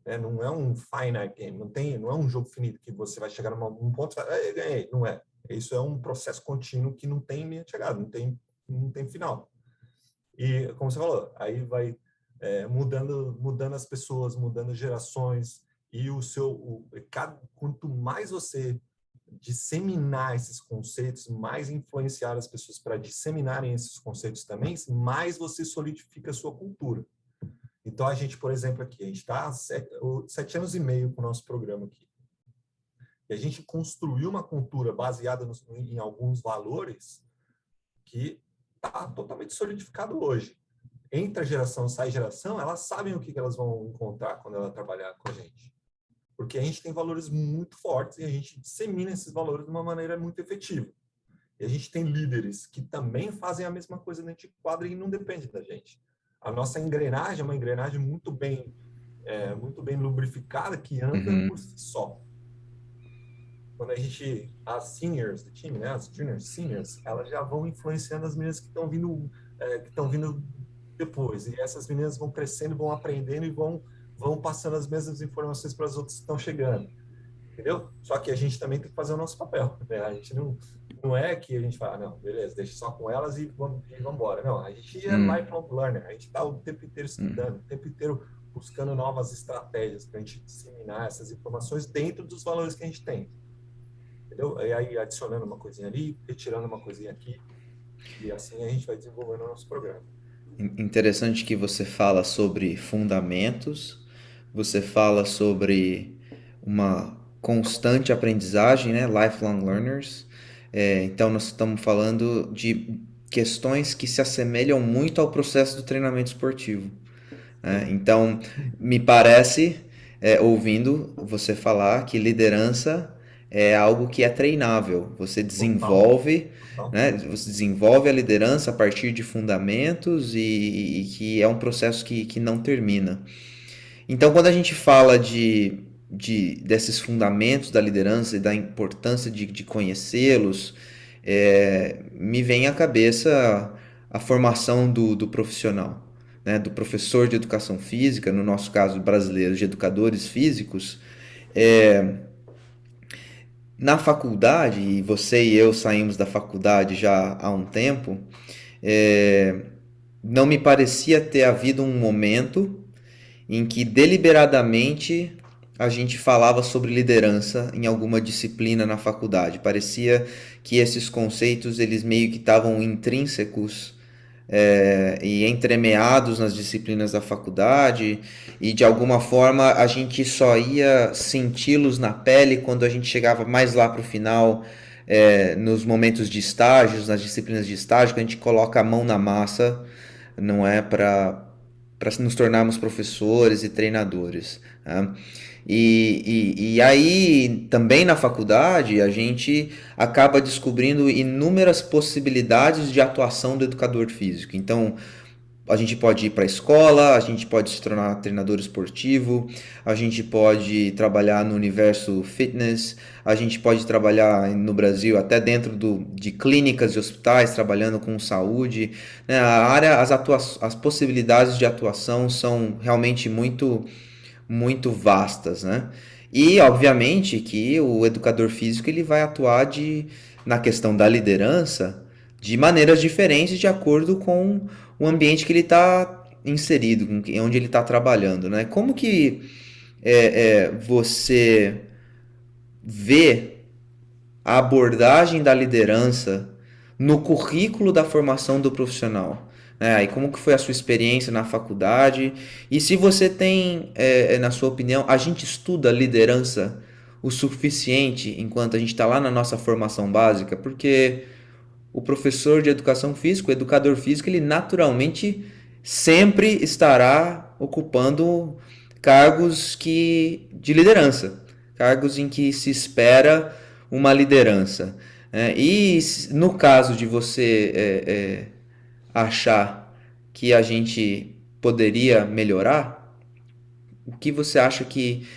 né? Não é um finite game, não é um jogo finito que você vai chegar num ponto e vai, ganhei, não é. Isso é um processo contínuo que não tem linha de chegada, não tem final. E, como você falou, aí vai mudando as pessoas, mudando as gerações, e quanto mais você disseminar esses conceitos, mais influenciar as pessoas para disseminarem esses conceitos também, mais você solidifica a sua cultura. Então, a gente, por exemplo, aqui, a gente está há 7 anos e meio com o nosso programa aqui. E a gente construiu uma cultura baseada em alguns valores que está totalmente solidificado hoje. Entra geração, sai geração, elas sabem o que elas vão encontrar quando ela trabalhar com a gente. Porque a gente tem valores muito fortes e a gente dissemina esses valores de uma maneira muito efetiva. E a gente tem líderes que também fazem a mesma coisa dentro de quadro e não depende da gente. A nossa engrenagem é uma engrenagem muito bem lubrificada que anda por Uhum. si só. Quando as seniors do time, né, as juniors, seniors, elas já vão influenciando as meninas que estão vindo depois. E essas meninas vão crescendo, vão aprendendo e vão passando as mesmas informações para as outras que estão chegando. Entendeu? Só que a gente também tem que fazer o nosso papel, né? A gente não é que a gente fala, não, beleza, deixa só com elas e vamos embora. Não, a gente é Uhum. lifelong learner, a gente está o tempo inteiro estudando, o tempo inteiro buscando novas estratégias para a gente disseminar essas informações dentro dos valores que a gente tem. Entendeu? E aí adicionando uma coisinha ali, retirando uma coisinha aqui, e assim a gente vai desenvolvendo o nosso programa. Interessante que você fala sobre fundamentos, você fala sobre uma constante aprendizagem, né? Lifelong learners. Então, nós estamos falando de questões que se assemelham muito ao processo do treinamento esportivo, né? Sim. Então, me parece, ouvindo você falar, que liderança é algo que é treinável. Você Total, desenvolve, total. né? Você desenvolve a liderança a partir de fundamentos e que é um processo que não termina. Então, quando a gente fala desses fundamentos da liderança e da importância de conhecê-los, me vem à cabeça a formação do profissional, né? Do professor de educação física, no nosso caso brasileiro, de educadores físicos. É, Na faculdade, e você e eu saímos da faculdade já há um tempo, é, não me parecia ter havido um momento em que deliberadamente a gente falava sobre liderança em alguma disciplina na faculdade. Parecia que esses conceitos eles meio que estavam intrínsecos e entremeados nas disciplinas da faculdade e de alguma forma a gente só ia senti-los na pele quando a gente chegava mais lá para o final, nos momentos de estágios, nas disciplinas de estágio, que a gente coloca a mão na massa, não é para nos tornarmos professores e treinadores. Né? E aí, também na faculdade, a gente acaba descobrindo inúmeras possibilidades de atuação do educador físico. Então, a gente pode ir para a escola, a gente pode se tornar treinador esportivo, a gente pode trabalhar no universo fitness, a gente pode trabalhar no Brasil até dentro de clínicas e hospitais, trabalhando com saúde. Né? A área, as possibilidades de atuação são realmente muito vastas, né? E obviamente que o educador físico ele vai atuar na questão da liderança de maneiras diferentes de acordo com o ambiente que ele está inserido, onde ele está trabalhando, né? Como que você vê a abordagem da liderança no currículo da formação do profissional? E como que foi a sua experiência na faculdade? E se você tem, na sua opinião, a gente estuda liderança o suficiente enquanto a gente está lá na nossa formação básica? Porque o professor de educação física, o educador físico, ele naturalmente sempre estará ocupando cargos de liderança, cargos em que se espera uma liderança. E no caso de você achar que a gente poderia melhorar, o que você acha que.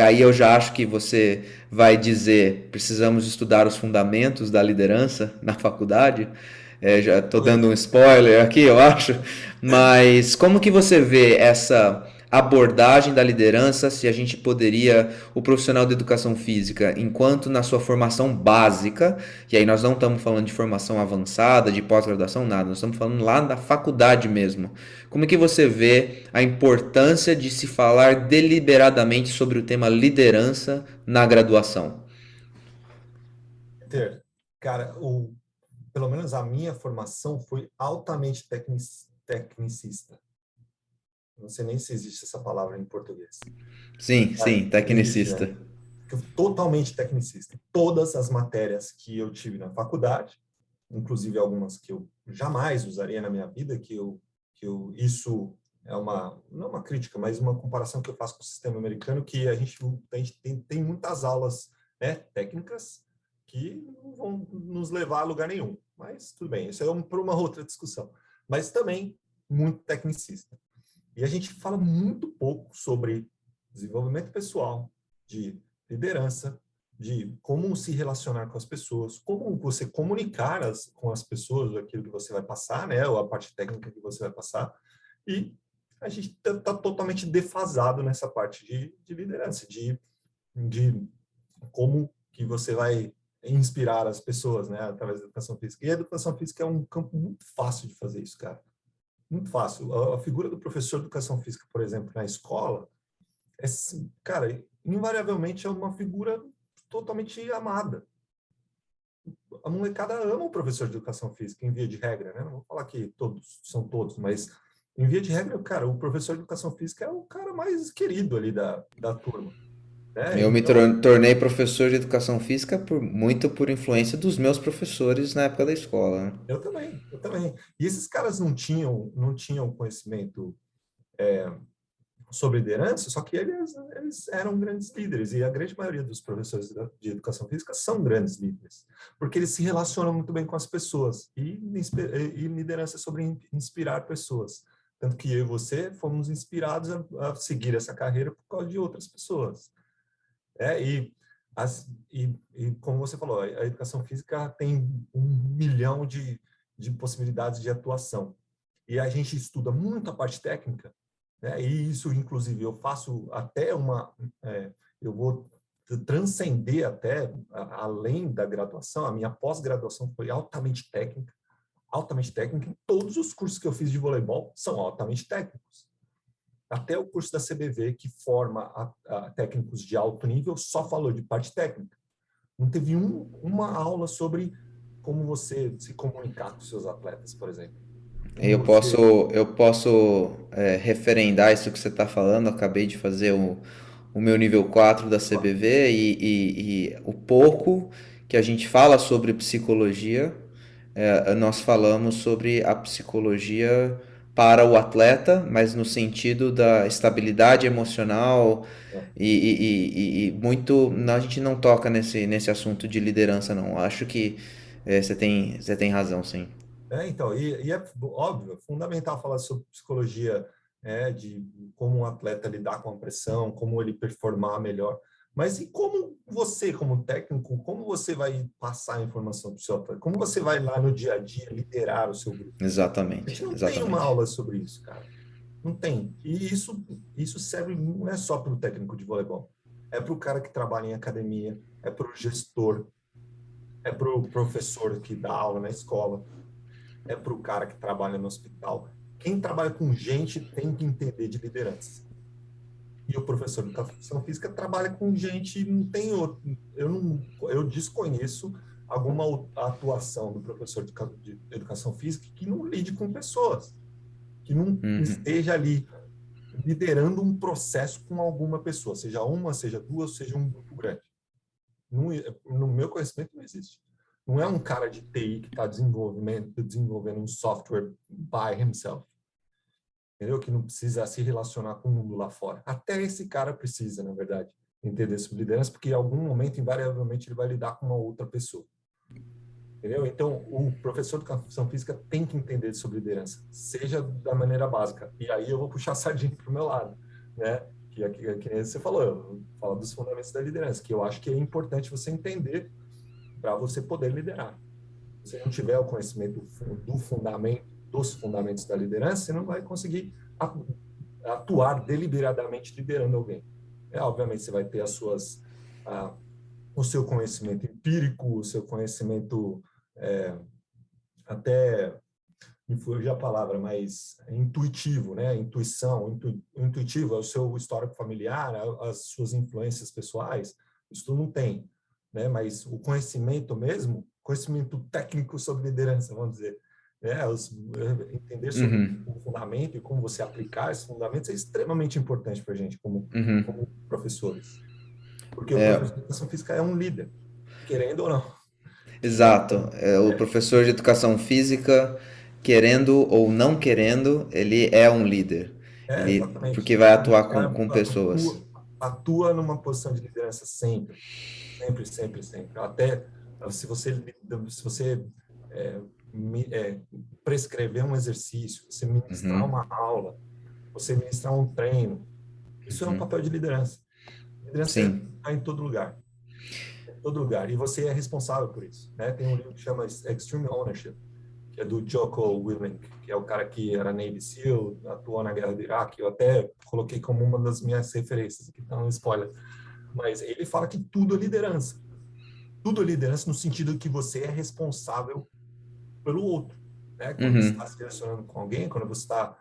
Aí eu já acho que você vai dizer: precisamos estudar os fundamentos da liderança na faculdade. Já estou dando um Polêmico. spoiler aqui, eu acho. Mas como que você vê essa abordagem da liderança? Se a gente poderia, o profissional de educação física, enquanto na sua formação básica, e aí nós não estamos falando de formação avançada, de pós-graduação, nada, nós estamos falando lá da faculdade mesmo. Como é que você vê a importância de se falar deliberadamente sobre o tema liderança na graduação? Peter, cara, pelo menos a minha formação foi altamente tecnicista. Não sei nem se existe essa palavra em português. Sim, Cara, sim, existe, né? tecnicista. Totalmente tecnicista. Todas as matérias que eu tive na faculdade, inclusive algumas que eu jamais usaria na minha vida, isso é não é uma crítica, mas uma comparação que eu faço com o sistema americano, que a gente tem muitas aulas, né, técnicas que não vão nos levar a lugar nenhum. Mas tudo bem, isso é para uma outra discussão. Mas também muito tecnicista. E a gente fala muito pouco sobre desenvolvimento pessoal, de liderança, de como se relacionar com as pessoas, como você comunicar com as pessoas aquilo que você vai passar, né, ou a parte técnica que você vai passar. E a gente está totalmente defasado nessa parte de liderança, de como que você vai inspirar as pessoas, né, através da educação física. E a educação física é um campo muito fácil de fazer isso, cara. Muito fácil. A figura do professor de educação física, por exemplo, na escola, cara, invariavelmente é uma figura totalmente amada. A molecada ama o professor de educação física, em via de regra, né? Não vou falar que todos são todos, mas em via de regra, cara, o professor de educação física é o cara mais querido ali da turma. né? Eu me Então, tornei professor de educação física muito por influência dos meus professores na época da escola, né? eu também, eu também. E esses caras não tinham conhecimento sobre liderança, só que eles eram grandes líderes, e a grande maioria dos professores de educação física são grandes líderes, porque eles se relacionam muito bem com as pessoas, e liderança é sobre inspirar pessoas. Tanto que eu e você fomos inspirados a seguir essa carreira por causa de outras pessoas. E como você falou, a educação física tem 1 milhão de possibilidades de atuação. E a gente estuda muito a parte técnica, né? E isso, inclusive, eu faço até eu vou transcender até além da graduação. A minha pós-graduação foi altamente técnica, altamente técnica. Todos os cursos que eu fiz de voleibol são altamente técnicos. Até o curso da CBV, que forma a técnicos de alto nível, só falou de parte técnica. Não teve uma aula sobre como você se comunicar com seus atletas, por exemplo. Como Eu posso, você... eu posso referendar isso que você está falando. Eu acabei de fazer o meu nível 4 da CBV e o pouco que a gente fala sobre psicologia, nós falamos sobre a psicologia para o atleta, mas no sentido da estabilidade emocional e muito. A gente não toca nesse assunto de liderança, não. Acho que você tem razão, sim. Então, e é óbvio, é fundamental falar sobre psicologia, de como um atleta lidar com a pressão, como ele performar melhor. Mas e como você, como técnico, como você vai passar a informação para o seu atleta? Como você vai lá no dia a dia liderar o seu grupo? A Exatamente, gente não tem uma exatamente. aula sobre isso, cara. Não tem. E isso serve, não é só para o técnico de voleibol. É para o cara que trabalha em academia, é para o gestor, é para o professor que dá aula na escola, é para o cara que trabalha no hospital. Quem trabalha com gente tem que entender de liderança. E o professor de educação física trabalha com gente, não tem outro, eu desconheço alguma atuação do professor de educação física que não lide com pessoas, que não Uhum. esteja ali liderando um processo com alguma pessoa, seja uma, seja duas, seja um grupo grande. No meu conhecimento, não existe. Não é um cara de TI que está desenvolvendo um software by himself, entendeu? Que não precisa se relacionar com o mundo lá fora. Até esse cara precisa, na verdade, entender sobre liderança, porque em algum momento, invariavelmente, ele vai lidar com uma outra pessoa. Entendeu? Então, o professor de educação física tem que entender sobre liderança, seja da maneira básica. E aí eu vou puxar a sardinha para o meu lado, né? Que nem você falou, fala dos fundamentos da liderança, que eu acho que é importante você entender para você poder liderar. Se você não tiver o conhecimento dos fundamentos da liderança, você não vai conseguir atuar deliberadamente liderando alguém. Obviamente, você vai ter o seu conhecimento empírico, o seu conhecimento até, me fugiu a palavra, mas intuitivo, né? Intuitivo é o seu histórico familiar, as suas influências pessoais, isso tu não tem, né? Mas o conhecimento mesmo, conhecimento técnico sobre liderança, vamos dizer, entender sobre Uhum. o fundamento e como você aplicar esses fundamentos é extremamente importante para a gente Uhum. como professores, porque o professor de educação física é um líder, querendo ou não. Exato. O professor de educação física, querendo ou não querendo, ele é um líder. Ele, Exatamente. porque vai Ele atuar com pessoas. atua numa posição de liderança sempre, sempre, sempre, sempre. Até se você é, prescrever um exercício, você ministrar Uhum. uma aula, você ministrar um treino, isso é um papel de liderança. Liderança Sim. está em todo lugar, em todo lugar. E você é responsável por isso, né? Tem um livro que chama Extreme Ownership, que é do Jocko Willink, que é o cara que era Navy SEAL, atuou na Guerra do Iraque. Eu até coloquei como uma das minhas referências, aqui tá um spoiler. Mas ele fala que tudo é liderança. Tudo é liderança no sentido que você é responsável pelo outro, né? Quando você está Uhum. se relacionando com alguém, quando você está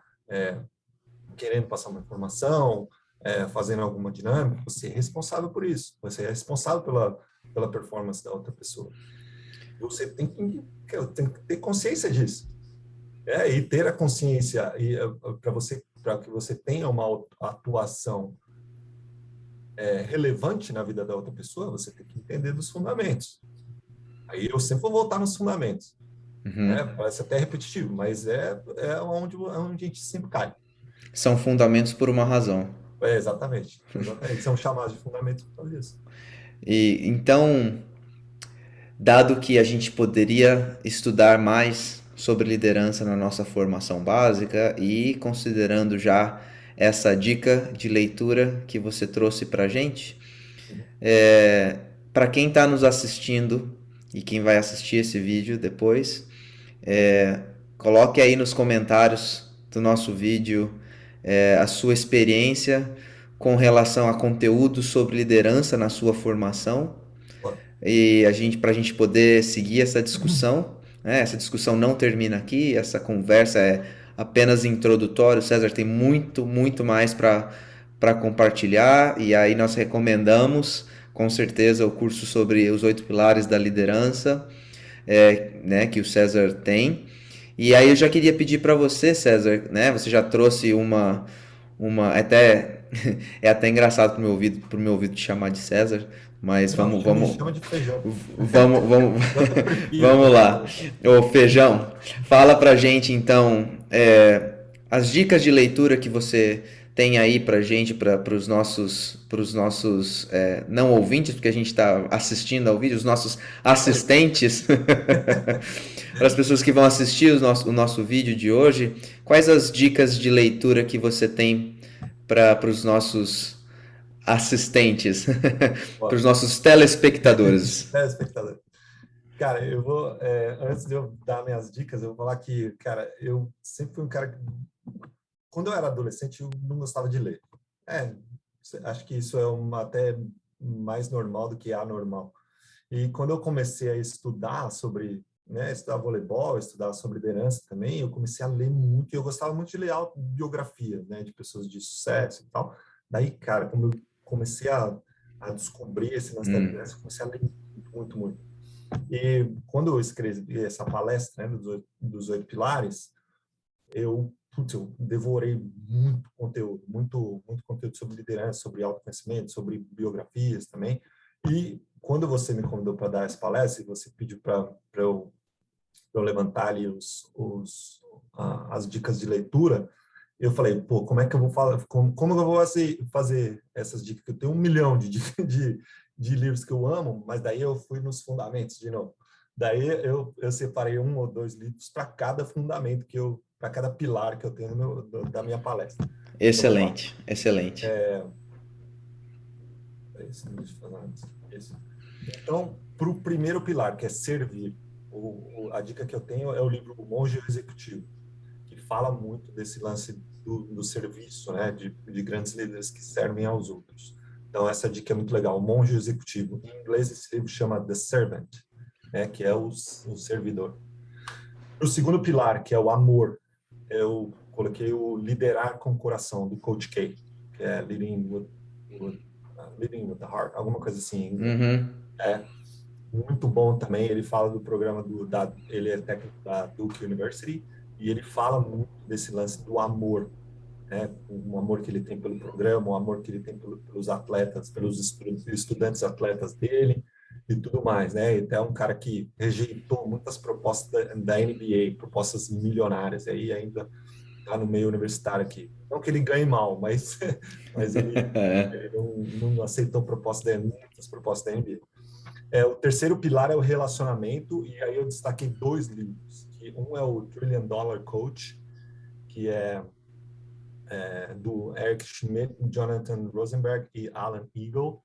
querendo passar uma informação, fazendo alguma dinâmica, você é responsável por isso. Você é responsável pela performance da outra pessoa. Você tem que ter consciência disso. E ter a consciência para que você tenha uma atuação relevante na vida da outra pessoa, você tem que entender dos fundamentos. Aí eu sempre vou voltar nos fundamentos. Parece até repetitivo, mas é onde a gente sempre cai. São fundamentos por uma razão. Exatamente. São chamados de fundamentos por causa disso. E então, dado que a gente poderia estudar mais sobre liderança na nossa formação básica e considerando já essa dica de leitura que você trouxe para a gente, para quem está nos assistindo e quem vai assistir esse vídeo depois, coloque aí nos comentários do nosso vídeo a sua experiência com relação a conteúdo sobre liderança na sua formação e para a gente poder seguir essa discussão. Né? Essa discussão não termina aqui, essa conversa é apenas introdutória. O César tem muito, muito mais para compartilhar e aí nós recomendamos com certeza o curso sobre os 8 pilares da liderança, né, que o César tem. E aí eu já queria pedir para você, César, né? Você já trouxe uma até é até engraçado pro meu ouvido te chamar de César, mas Não, vamos me vamos chama de feijão. vamos Eu prefiro vamos lá. feijão. Ô Feijão, fala pra gente então as dicas de leitura que você tem aí pra gente, para os nossos não ouvintes, porque a gente está assistindo ao vídeo, os nossos assistentes, para as pessoas que vão assistir o nosso vídeo de hoje, quais as dicas de leitura que você tem para os nossos assistentes, para os nossos telespectadores? Espectador. Cara, eu vou, antes de eu dar minhas dicas, eu vou falar que, cara, eu sempre fui um cara que, quando eu era adolescente, eu não gostava de ler. Acho que isso é até mais normal do que anormal. E quando eu comecei a estudar sobre, né, estudar voleibol, estudar sobre liderança também, eu comecei a ler muito, e eu gostava muito de ler autobiografias, né, de pessoas de sucesso e tal. Daí, cara, como eu comecei a descobrir esse lance da liderança, eu comecei a ler muito, muito, muito. E quando eu escrevi essa palestra, né, dos 8 pilares, eu devorei muito conteúdo, muito conteúdo sobre liderança, sobre autoconhecimento, sobre biografias também. E quando você me convidou para dar essa palestra, e você pediu para eu levantar ali as dicas de leitura, eu falei, pô, como é que eu vou falar, como eu vou fazer essas dicas? Eu tenho 1 milhão de dicas de livros que eu amo, mas daí eu fui nos fundamentos de novo. Daí eu separei 1 ou 2 livros para cada fundamento para cada pilar que eu tenho da minha palestra. Então, vamos lá. Excelente, excelente. Então, para o primeiro pilar, que é servir, a dica que eu tenho é o livro O Monge Executivo, que fala muito desse lance do serviço, né, de grandes líderes que servem aos outros. Então, essa dica é muito legal. O Monge Executivo. Em inglês, esse livro chama The Servant, né, que é o servidor. O segundo pilar, que é o amor, eu coloquei o Liderar com o Coração, do Coach K, que é Leading with the Heart, alguma coisa assim. Muito bom também. Ele fala do programa ele é técnico da Duke University, e ele fala muito desse lance do amor, né? O amor que ele tem pelo programa, o amor que ele tem pelos atletas, pelos estudantes atletas dele e tudo mais, né? Então, é um cara que rejeitou muitas propostas da NBA, propostas milionárias, aí ainda está no meio universitário aqui. Não que ele ganhe mal, mas ele não aceitou muitas propostas da NBA. O terceiro pilar é o relacionamento, e aí eu destaquei 2 livros. Um é o Trillion Dollar Coach, que é do Eric Schmidt, Jonathan Rosenberg e Alan Eagle,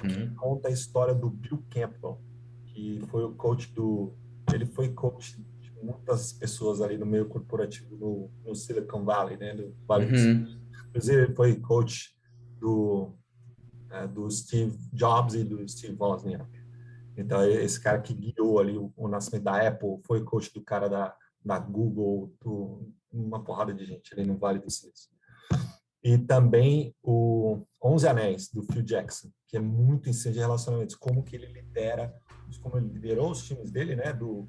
que conta a história do Bill Campbell, que foi o coach ele foi coach de muitas pessoas ali no meio corporativo no Silicon Valley, né, no Vale do Silício. Inclusive, ele foi coach do Steve Jobs e do Steve Wozniak. Então, esse cara que guiou ali o nascimento da Apple, foi coach do cara da Google, uma porrada de gente ali no Vale do Silício. E também o 11 Anéis, do Phil Jackson, que é muito ensino de relacionamentos, como ele liderou os times dele, né, do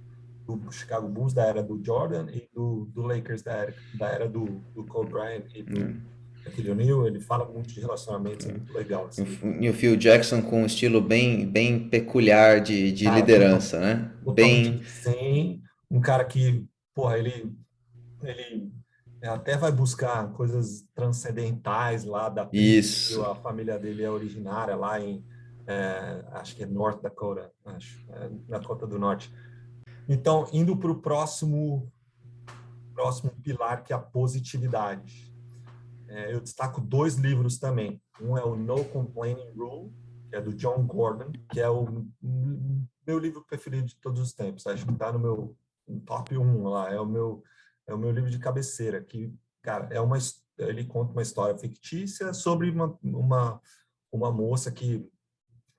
Chicago Bulls da era do Jordan e do Lakers da era do Kobe Bryant e Aquele O'Neill, ele fala muito de relacionamentos, é muito legal esse livro. E o Phil Jackson com um estilo bem peculiar de Cara, liderança, né? totalmente Bem zen, um cara que, porra, ele até vai buscar coisas transcendentais lá da tribo, que isso. a família dele é originária lá em, acho que é North Dakota, acho, Dakota do Norte. Então, indo para o próximo pilar, que é a positividade. Eu destaco dois livros também. Um é o No Complaining Rule, que é do John Gordon, que é o meu livro preferido de todos os tempos. Acho que está no meu top 1 lá. É o meu livro de cabeceira, que, cara, ele conta uma história fictícia sobre uma moça que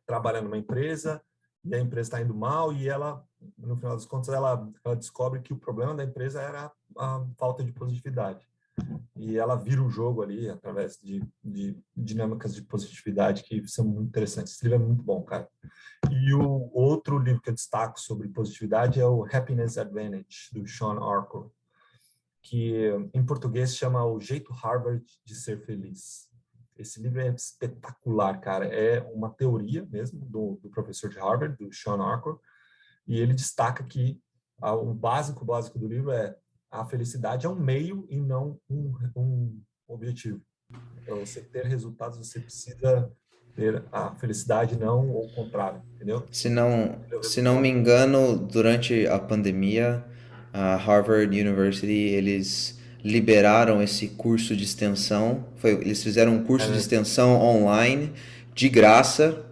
trabalha numa empresa e a empresa está indo mal e ela, no final das contas, ela descobre que o problema da empresa era a falta de positividade. E ela vira o jogo ali através de dinâmicas de positividade que são muito interessantes. Esse livro é muito bom, cara. E o outro livro que eu destaco sobre positividade é o Happiness Advantage, do Sean Arthur, que em português chama O Jeito Harvard de Ser Feliz. Esse livro é espetacular, cara. É uma teoria mesmo do professor de Harvard, do Sean Arthur, e ele destaca que o básico do livro é a felicidade é um meio e não um objetivo. Para você ter resultados, você precisa ter a felicidade, não o contrário, entendeu? Ele é o Se não me resultado. engano, durante a pandemia, a Harvard University, eles liberaram esse curso de extensão. Eles fizeram um curso de Né? extensão online, de graça,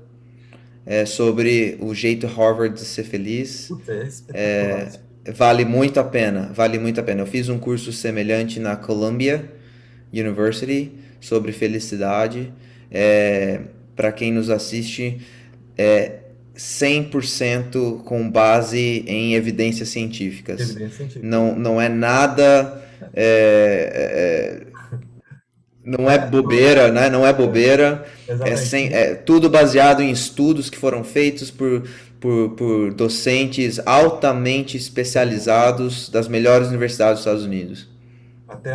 sobre o jeito Harvard de ser feliz. Putz, é espetacular. Vale muito a pena, vale muito a pena. Eu fiz um curso semelhante na Columbia University sobre felicidade. Para quem nos assiste, é 100% com base em evidências científicas. Evidência científica. Não é nada. É, não Não é é, bobeira, né? Não é bobeira. exatamente. É tudo baseado em estudos que foram feitos por docentes altamente especializados das melhores universidades dos Estados Unidos. Até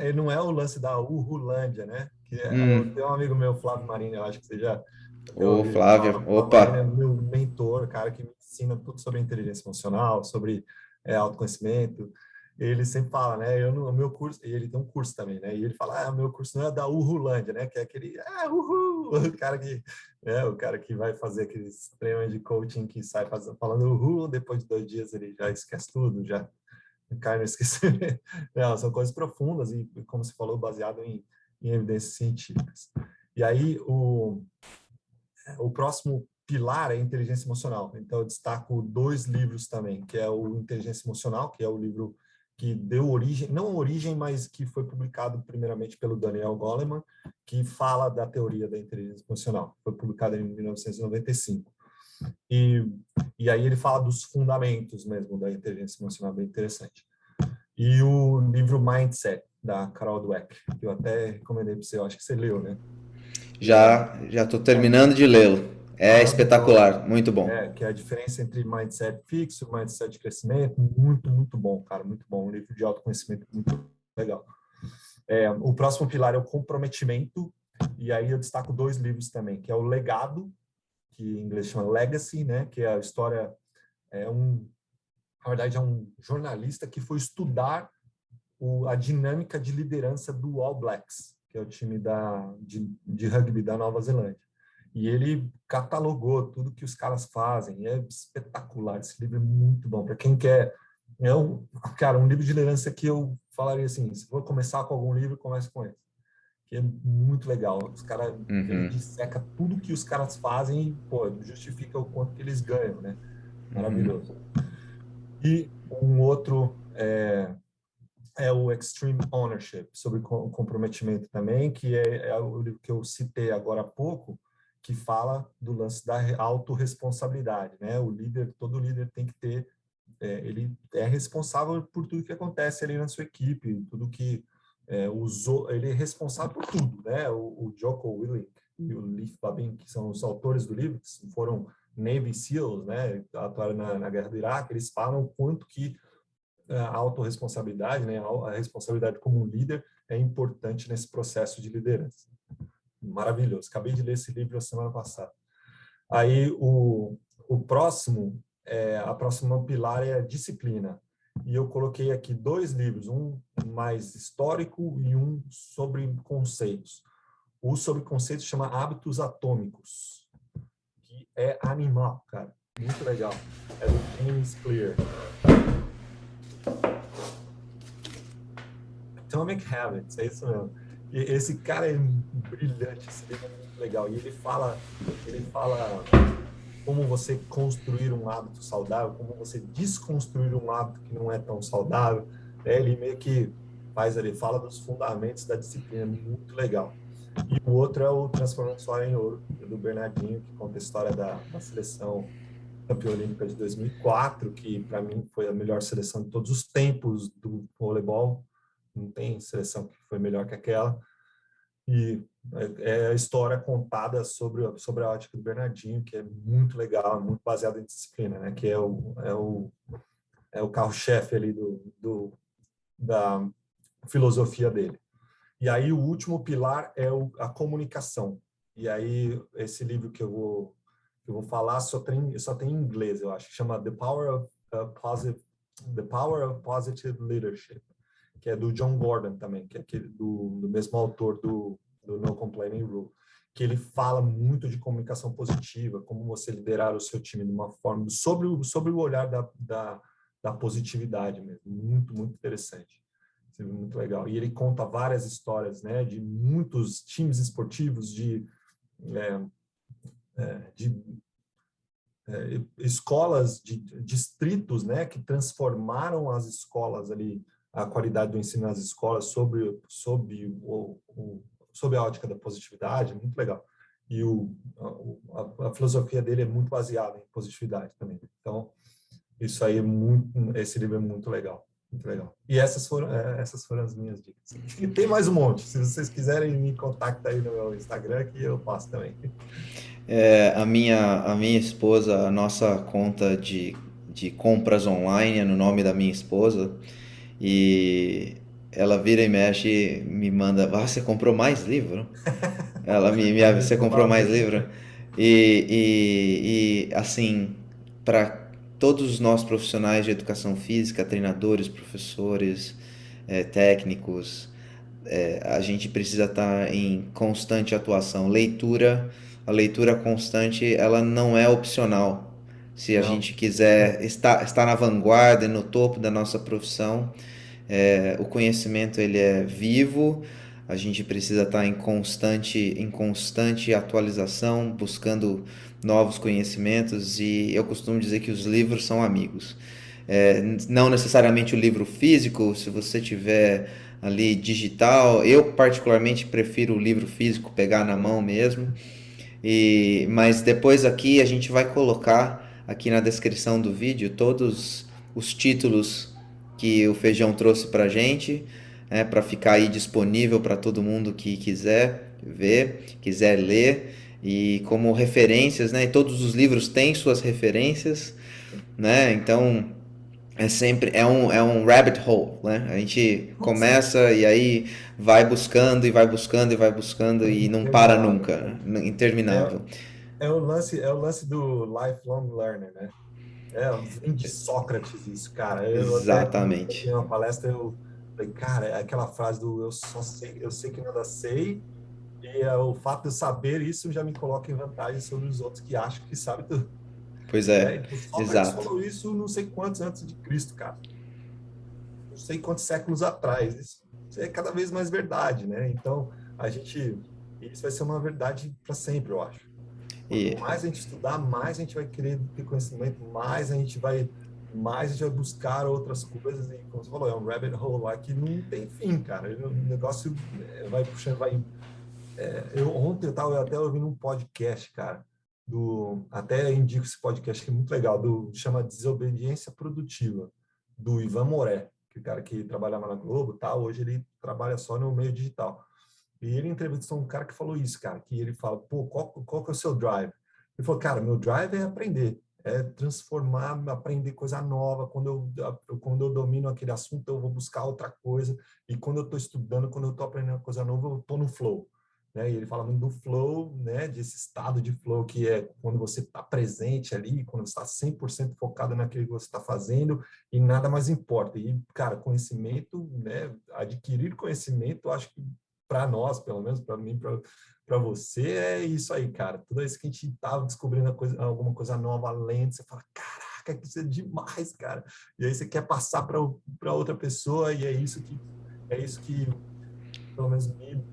ele não é o lance da Urrulândia, né? Tem um amigo meu, Flávio Marinho, eu acho que você já até Ô, ouviu ele falar. Flávio, O Flávio Marinho é opa! meu mentor, cara que me ensina tudo sobre inteligência emocional, sobre autoconhecimento. Ele sempre fala, né? O meu curso, e ele tem um curso também, né? E ele fala, o meu curso não é da Urrulândia, né? Que é aquele, uhul, o cara que vai fazer aqueles treinos de coaching que sai falando uhul, depois de 2 dias ele já esquece tudo, já cai no esquecimento. Não, são coisas profundas e, como você falou, baseado em evidências científicas. E aí, o próximo pilar é inteligência emocional. Então, eu destaco dois livros também, que é o Inteligência Emocional, que é o livro que deu origem, não origem, mas que foi publicado primeiramente pelo Daniel Goleman, que fala da teoria da inteligência emocional. Foi publicado em 1995. E aí ele fala dos fundamentos mesmo da inteligência emocional, bem interessante. E o livro Mindset, da Carol Dweck, que eu até recomendei para você, eu acho que você leu, né? Que Já estou é terminando de lê-lo. É maravilhoso. espetacular, muito bom. Que é a diferença entre mindset fixo e mindset de crescimento. Muito, muito bom, cara, muito bom. Um livro de autoconhecimento muito legal. O próximo pilar é o comprometimento, e aí eu destaco dois livros também, que é o Legado, que em inglês chama Legacy, né? Que é a história, na verdade, é um jornalista que foi estudar a dinâmica de liderança do All Blacks, que é o time de rugby da Nova Zelândia. E ele catalogou tudo que os caras fazem. É espetacular. Esse livro é muito bom. Para quem quer. Cara, um livro de liderança que eu falaria assim: se for começar com algum livro, comece com esse. Que é muito legal. Os caras, ele disseca tudo que os caras fazem e, pô, justifica o quanto que eles ganham, né? Maravilhoso. E um outro é o Extreme Ownership, sobre comprometimento também, que é o livro que eu citei agora há pouco, que fala do lance da autorresponsabilidade, né? Todo líder tem que ter, ele é responsável por tudo que acontece ali na sua equipe, tudo que usou, ele é responsável por tudo, né? O Jocko Willink e o Leif Babin, que são os autores do livro, que foram Navy SEALs, né? Atuaram na Guerra do Iraque, eles falam o quanto que a autorresponsabilidade, né, a responsabilidade como um líder é importante nesse processo de liderança. Maravilhoso. Acabei de ler esse livro a semana passada. Aí o próximo, a próxima pilar é a disciplina. E eu coloquei aqui 2 livros, um mais histórico e um sobre conceitos. O sobre conceitos chama Hábitos Atômicos, que é animal, cara. Muito legal. É do James Clear. Atomic Habits, é isso mesmo. E esse cara é brilhante, esse livro é muito legal. E ele fala como você construir um hábito saudável, como você desconstruir um hábito que não é tão saudável. Ele meio que fala dos fundamentos da disciplina, muito legal. E o outro é o Transformando Suor em Ouro, do Bernardinho, que conta a história da seleção campeã olímpica de 2004, que para mim foi a melhor seleção de todos os tempos do voleibol. Não tem seleção que foi melhor que aquela. E é a história contada sobre a ótica do Bernardinho, que é muito legal, muito baseada em disciplina, né? Que é o carro-chefe ali da filosofia dele. E aí o último pilar é a comunicação. E aí esse livro que eu vou falar só tem em inglês, eu acho, que chama The Power of Positive Leadership, que é do John Gordon também, que é aquele do mesmo autor do No Complaining Rule, que ele fala muito de comunicação positiva, como você liderar o seu time de uma forma, sobre o olhar da positividade mesmo. Muito, muito interessante. Muito legal. E ele conta várias histórias, né, de muitos times esportivos, de escolas, de distritos, né, que transformaram as escolas ali, a qualidade do ensino nas escolas sob a ótica da positividade, muito legal. E a filosofia dele é muito baseada em positividade também. Então, isso aí esse livro é muito legal. Muito legal. E essas foram as minhas dicas. E tem mais um monte. Se vocês quiserem, me contacta aí no meu Instagram que eu passo também. A minha esposa, a nossa conta de compras online é no nome da minha esposa. E ela vira e mexe e me manda, você comprou mais livro? Ela você comprou mais livro? Assim, para todos nós profissionais de educação física, treinadores, professores, técnicos, a gente precisa estar em constante atuação. A leitura constante, ela não é opcional. Se a Não. gente quiser estar na vanguarda e no topo da nossa profissão, o conhecimento ele é vivo, a gente precisa estar em constante atualização, buscando novos conhecimentos, e eu costumo dizer que os livros são amigos. Não necessariamente o livro físico, se você tiver ali digital, eu particularmente prefiro o livro físico, pegar na mão mesmo. Mas depois aqui a gente vai colocar aqui na descrição do vídeo todos os títulos que o Feijão trouxe pra gente, para ficar aí disponível para todo mundo que quiser ver, quiser ler, e como referências, né? E todos os livros têm suas referências, né? Então é um rabbit hole, né? A gente começa e aí vai buscando e vai buscando e vai buscando É e não para interminável. nunca, interminável. É o lance do lifelong learner, né? Vem de Sócrates isso, cara. Eu até quando eu Exatamente. dei uma palestra, eu falei, cara, é aquela frase do eu sei que nada sei, e o fato de eu saber isso já me coloca em vantagem sobre os outros que acham que sabem tudo. Pois é, O Sócrates exato. falou isso não sei quantos antes de Cristo, cara. Não sei quantos séculos atrás. Isso é cada vez mais verdade, né? Então, isso vai ser uma verdade para sempre, eu acho. Quanto E mais a gente estudar, mais a gente vai querer ter conhecimento, mais a gente vai buscar outras coisas. E, como você falou, é um rabbit hole lá que não tem fim, cara. O negócio vai puxando, ontem eu estava até ouvindo um podcast, cara, até indico esse podcast que é muito legal, chama Desobediência Produtiva, do Ivan Moré, que é o cara que trabalhava na Globo, tal, hoje ele trabalha só no meio digital. E ele entrevistou um cara que falou isso, cara, que ele fala, pô, qual que é o seu drive? Ele falou, cara, meu drive é aprender, transformar, aprender coisa nova. Quando eu domino aquele assunto, eu vou buscar outra coisa. E quando eu estou estudando, quando eu estou aprendendo coisa nova, eu estou no flow. Né? E ele fala muito do flow, né? Desse estado de flow, que é quando você está presente ali, quando você está 100% focado naquilo que você está fazendo e nada mais importa. E, cara, conhecimento, né? Adquirir conhecimento, eu acho que para nós, pelo menos para mim, para você, é isso aí, cara. Toda vez que a gente estava descobrindo alguma coisa nova, lendo, você fala, caraca, isso é demais, cara. E aí você quer passar para outra pessoa e é isso que pelo menos me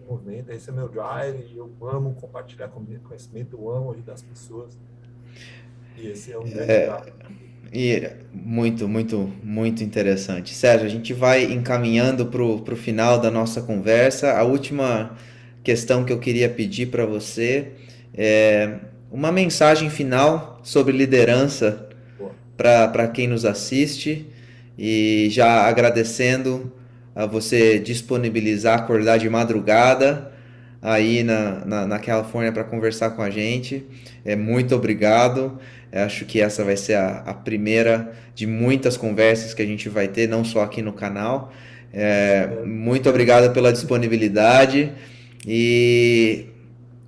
movimenta. Esse é meu drive e eu amo compartilhar conhecimento, eu amo ajudar as pessoas. E esse é um grande drive. E muito, muito, muito interessante. Sérgio, a gente vai encaminhando para o final da nossa conversa. A última questão que eu queria pedir para você é uma mensagem final sobre liderança para quem nos assiste, e já agradecendo a você disponibilizar, acordar de madrugada aí na Califórnia para conversar com a gente. Muito obrigado. Eu acho que essa vai ser a primeira de muitas conversas que a gente vai ter, não só aqui no canal. Muito obrigado pela disponibilidade, e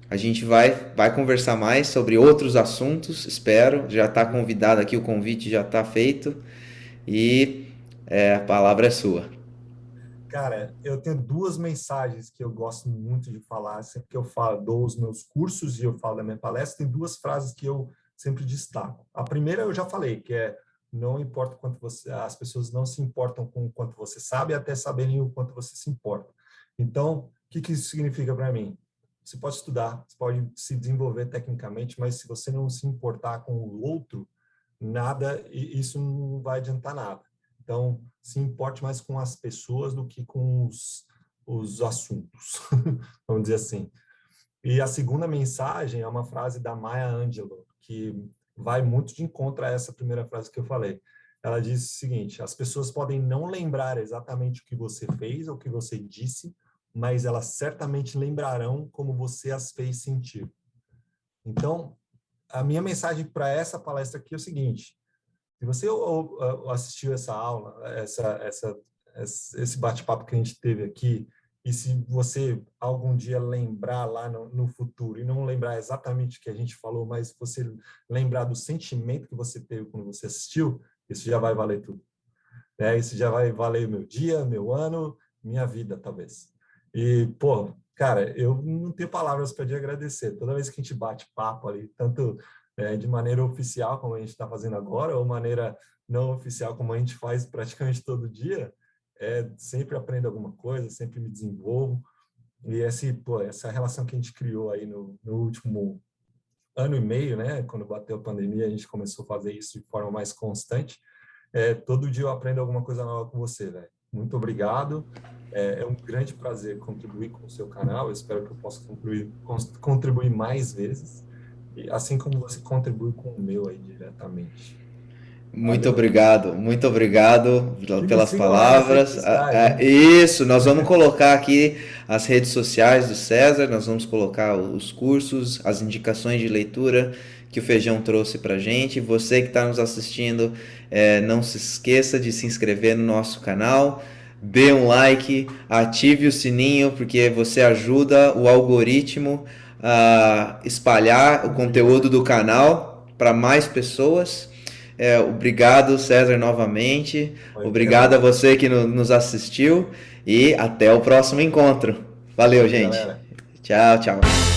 a gente vai conversar mais sobre outros assuntos, espero. Já está convidado aqui, o convite já está feito, e a palavra é sua. Cara, eu tenho duas mensagens que eu gosto muito de falar, sempre que eu dou os meus cursos e eu falo da minha palestra, tem duas frases que eu sempre destaco. A primeira eu já falei, que é: não importa o quanto as pessoas não se importam com o quanto você sabe, até saberem o quanto você se importa. Então, o que isso significa para mim? Você pode estudar, você pode se desenvolver tecnicamente, mas se você não se importar com o outro, isso não vai adiantar nada. Então, se importe mais com as pessoas do que com os assuntos, vamos dizer assim. E a segunda mensagem é uma frase da Maya Angelou, que vai muito de encontro a essa primeira frase que eu falei. Ela diz o seguinte: as pessoas podem não lembrar exatamente o que você fez ou o que você disse, mas elas certamente lembrarão como você as fez sentir. Então, a minha mensagem para essa palestra aqui é o seguinte: se você assistiu essa aula, esse bate-papo que a gente teve aqui, e se você algum dia lembrar lá no futuro, e não lembrar exatamente o que a gente falou, mas você lembrar do sentimento que você teve quando você assistiu, isso já vai valer tudo. Isso já vai valer meu dia, meu ano, minha vida, talvez. E, pô, cara, eu não tenho palavras para te agradecer. Toda vez que a gente bate papo ali, tanto de maneira oficial, como a gente está fazendo agora, ou maneira não oficial, como a gente faz praticamente todo dia, sempre aprendo alguma coisa, sempre me desenvolvo. E essa relação que a gente criou aí no último ano e meio, né, quando bateu a pandemia, a gente começou a fazer isso de forma mais constante. Todo dia eu aprendo alguma coisa nova com você, velho. Muito obrigado. É um grande prazer contribuir com o seu canal. Eu espero que eu possa contribuir mais vezes, assim como você contribui com o meu aí diretamente. Muito obrigado pelas palavras. Sociais, Isso, nós vamos colocar aqui as redes sociais do César, nós vamos colocar os cursos, as indicações de leitura que o Feijão trouxe pra gente. Você que está nos assistindo, não se esqueça de se inscrever no nosso canal, dê um like, ative o sininho, porque você ajuda o algoritmo a espalhar o conteúdo do canal para mais pessoas. Obrigado, César, novamente. Obrigado a você que nos assistiu, e até o próximo encontro. Valeu, gente. Tchau, tchau.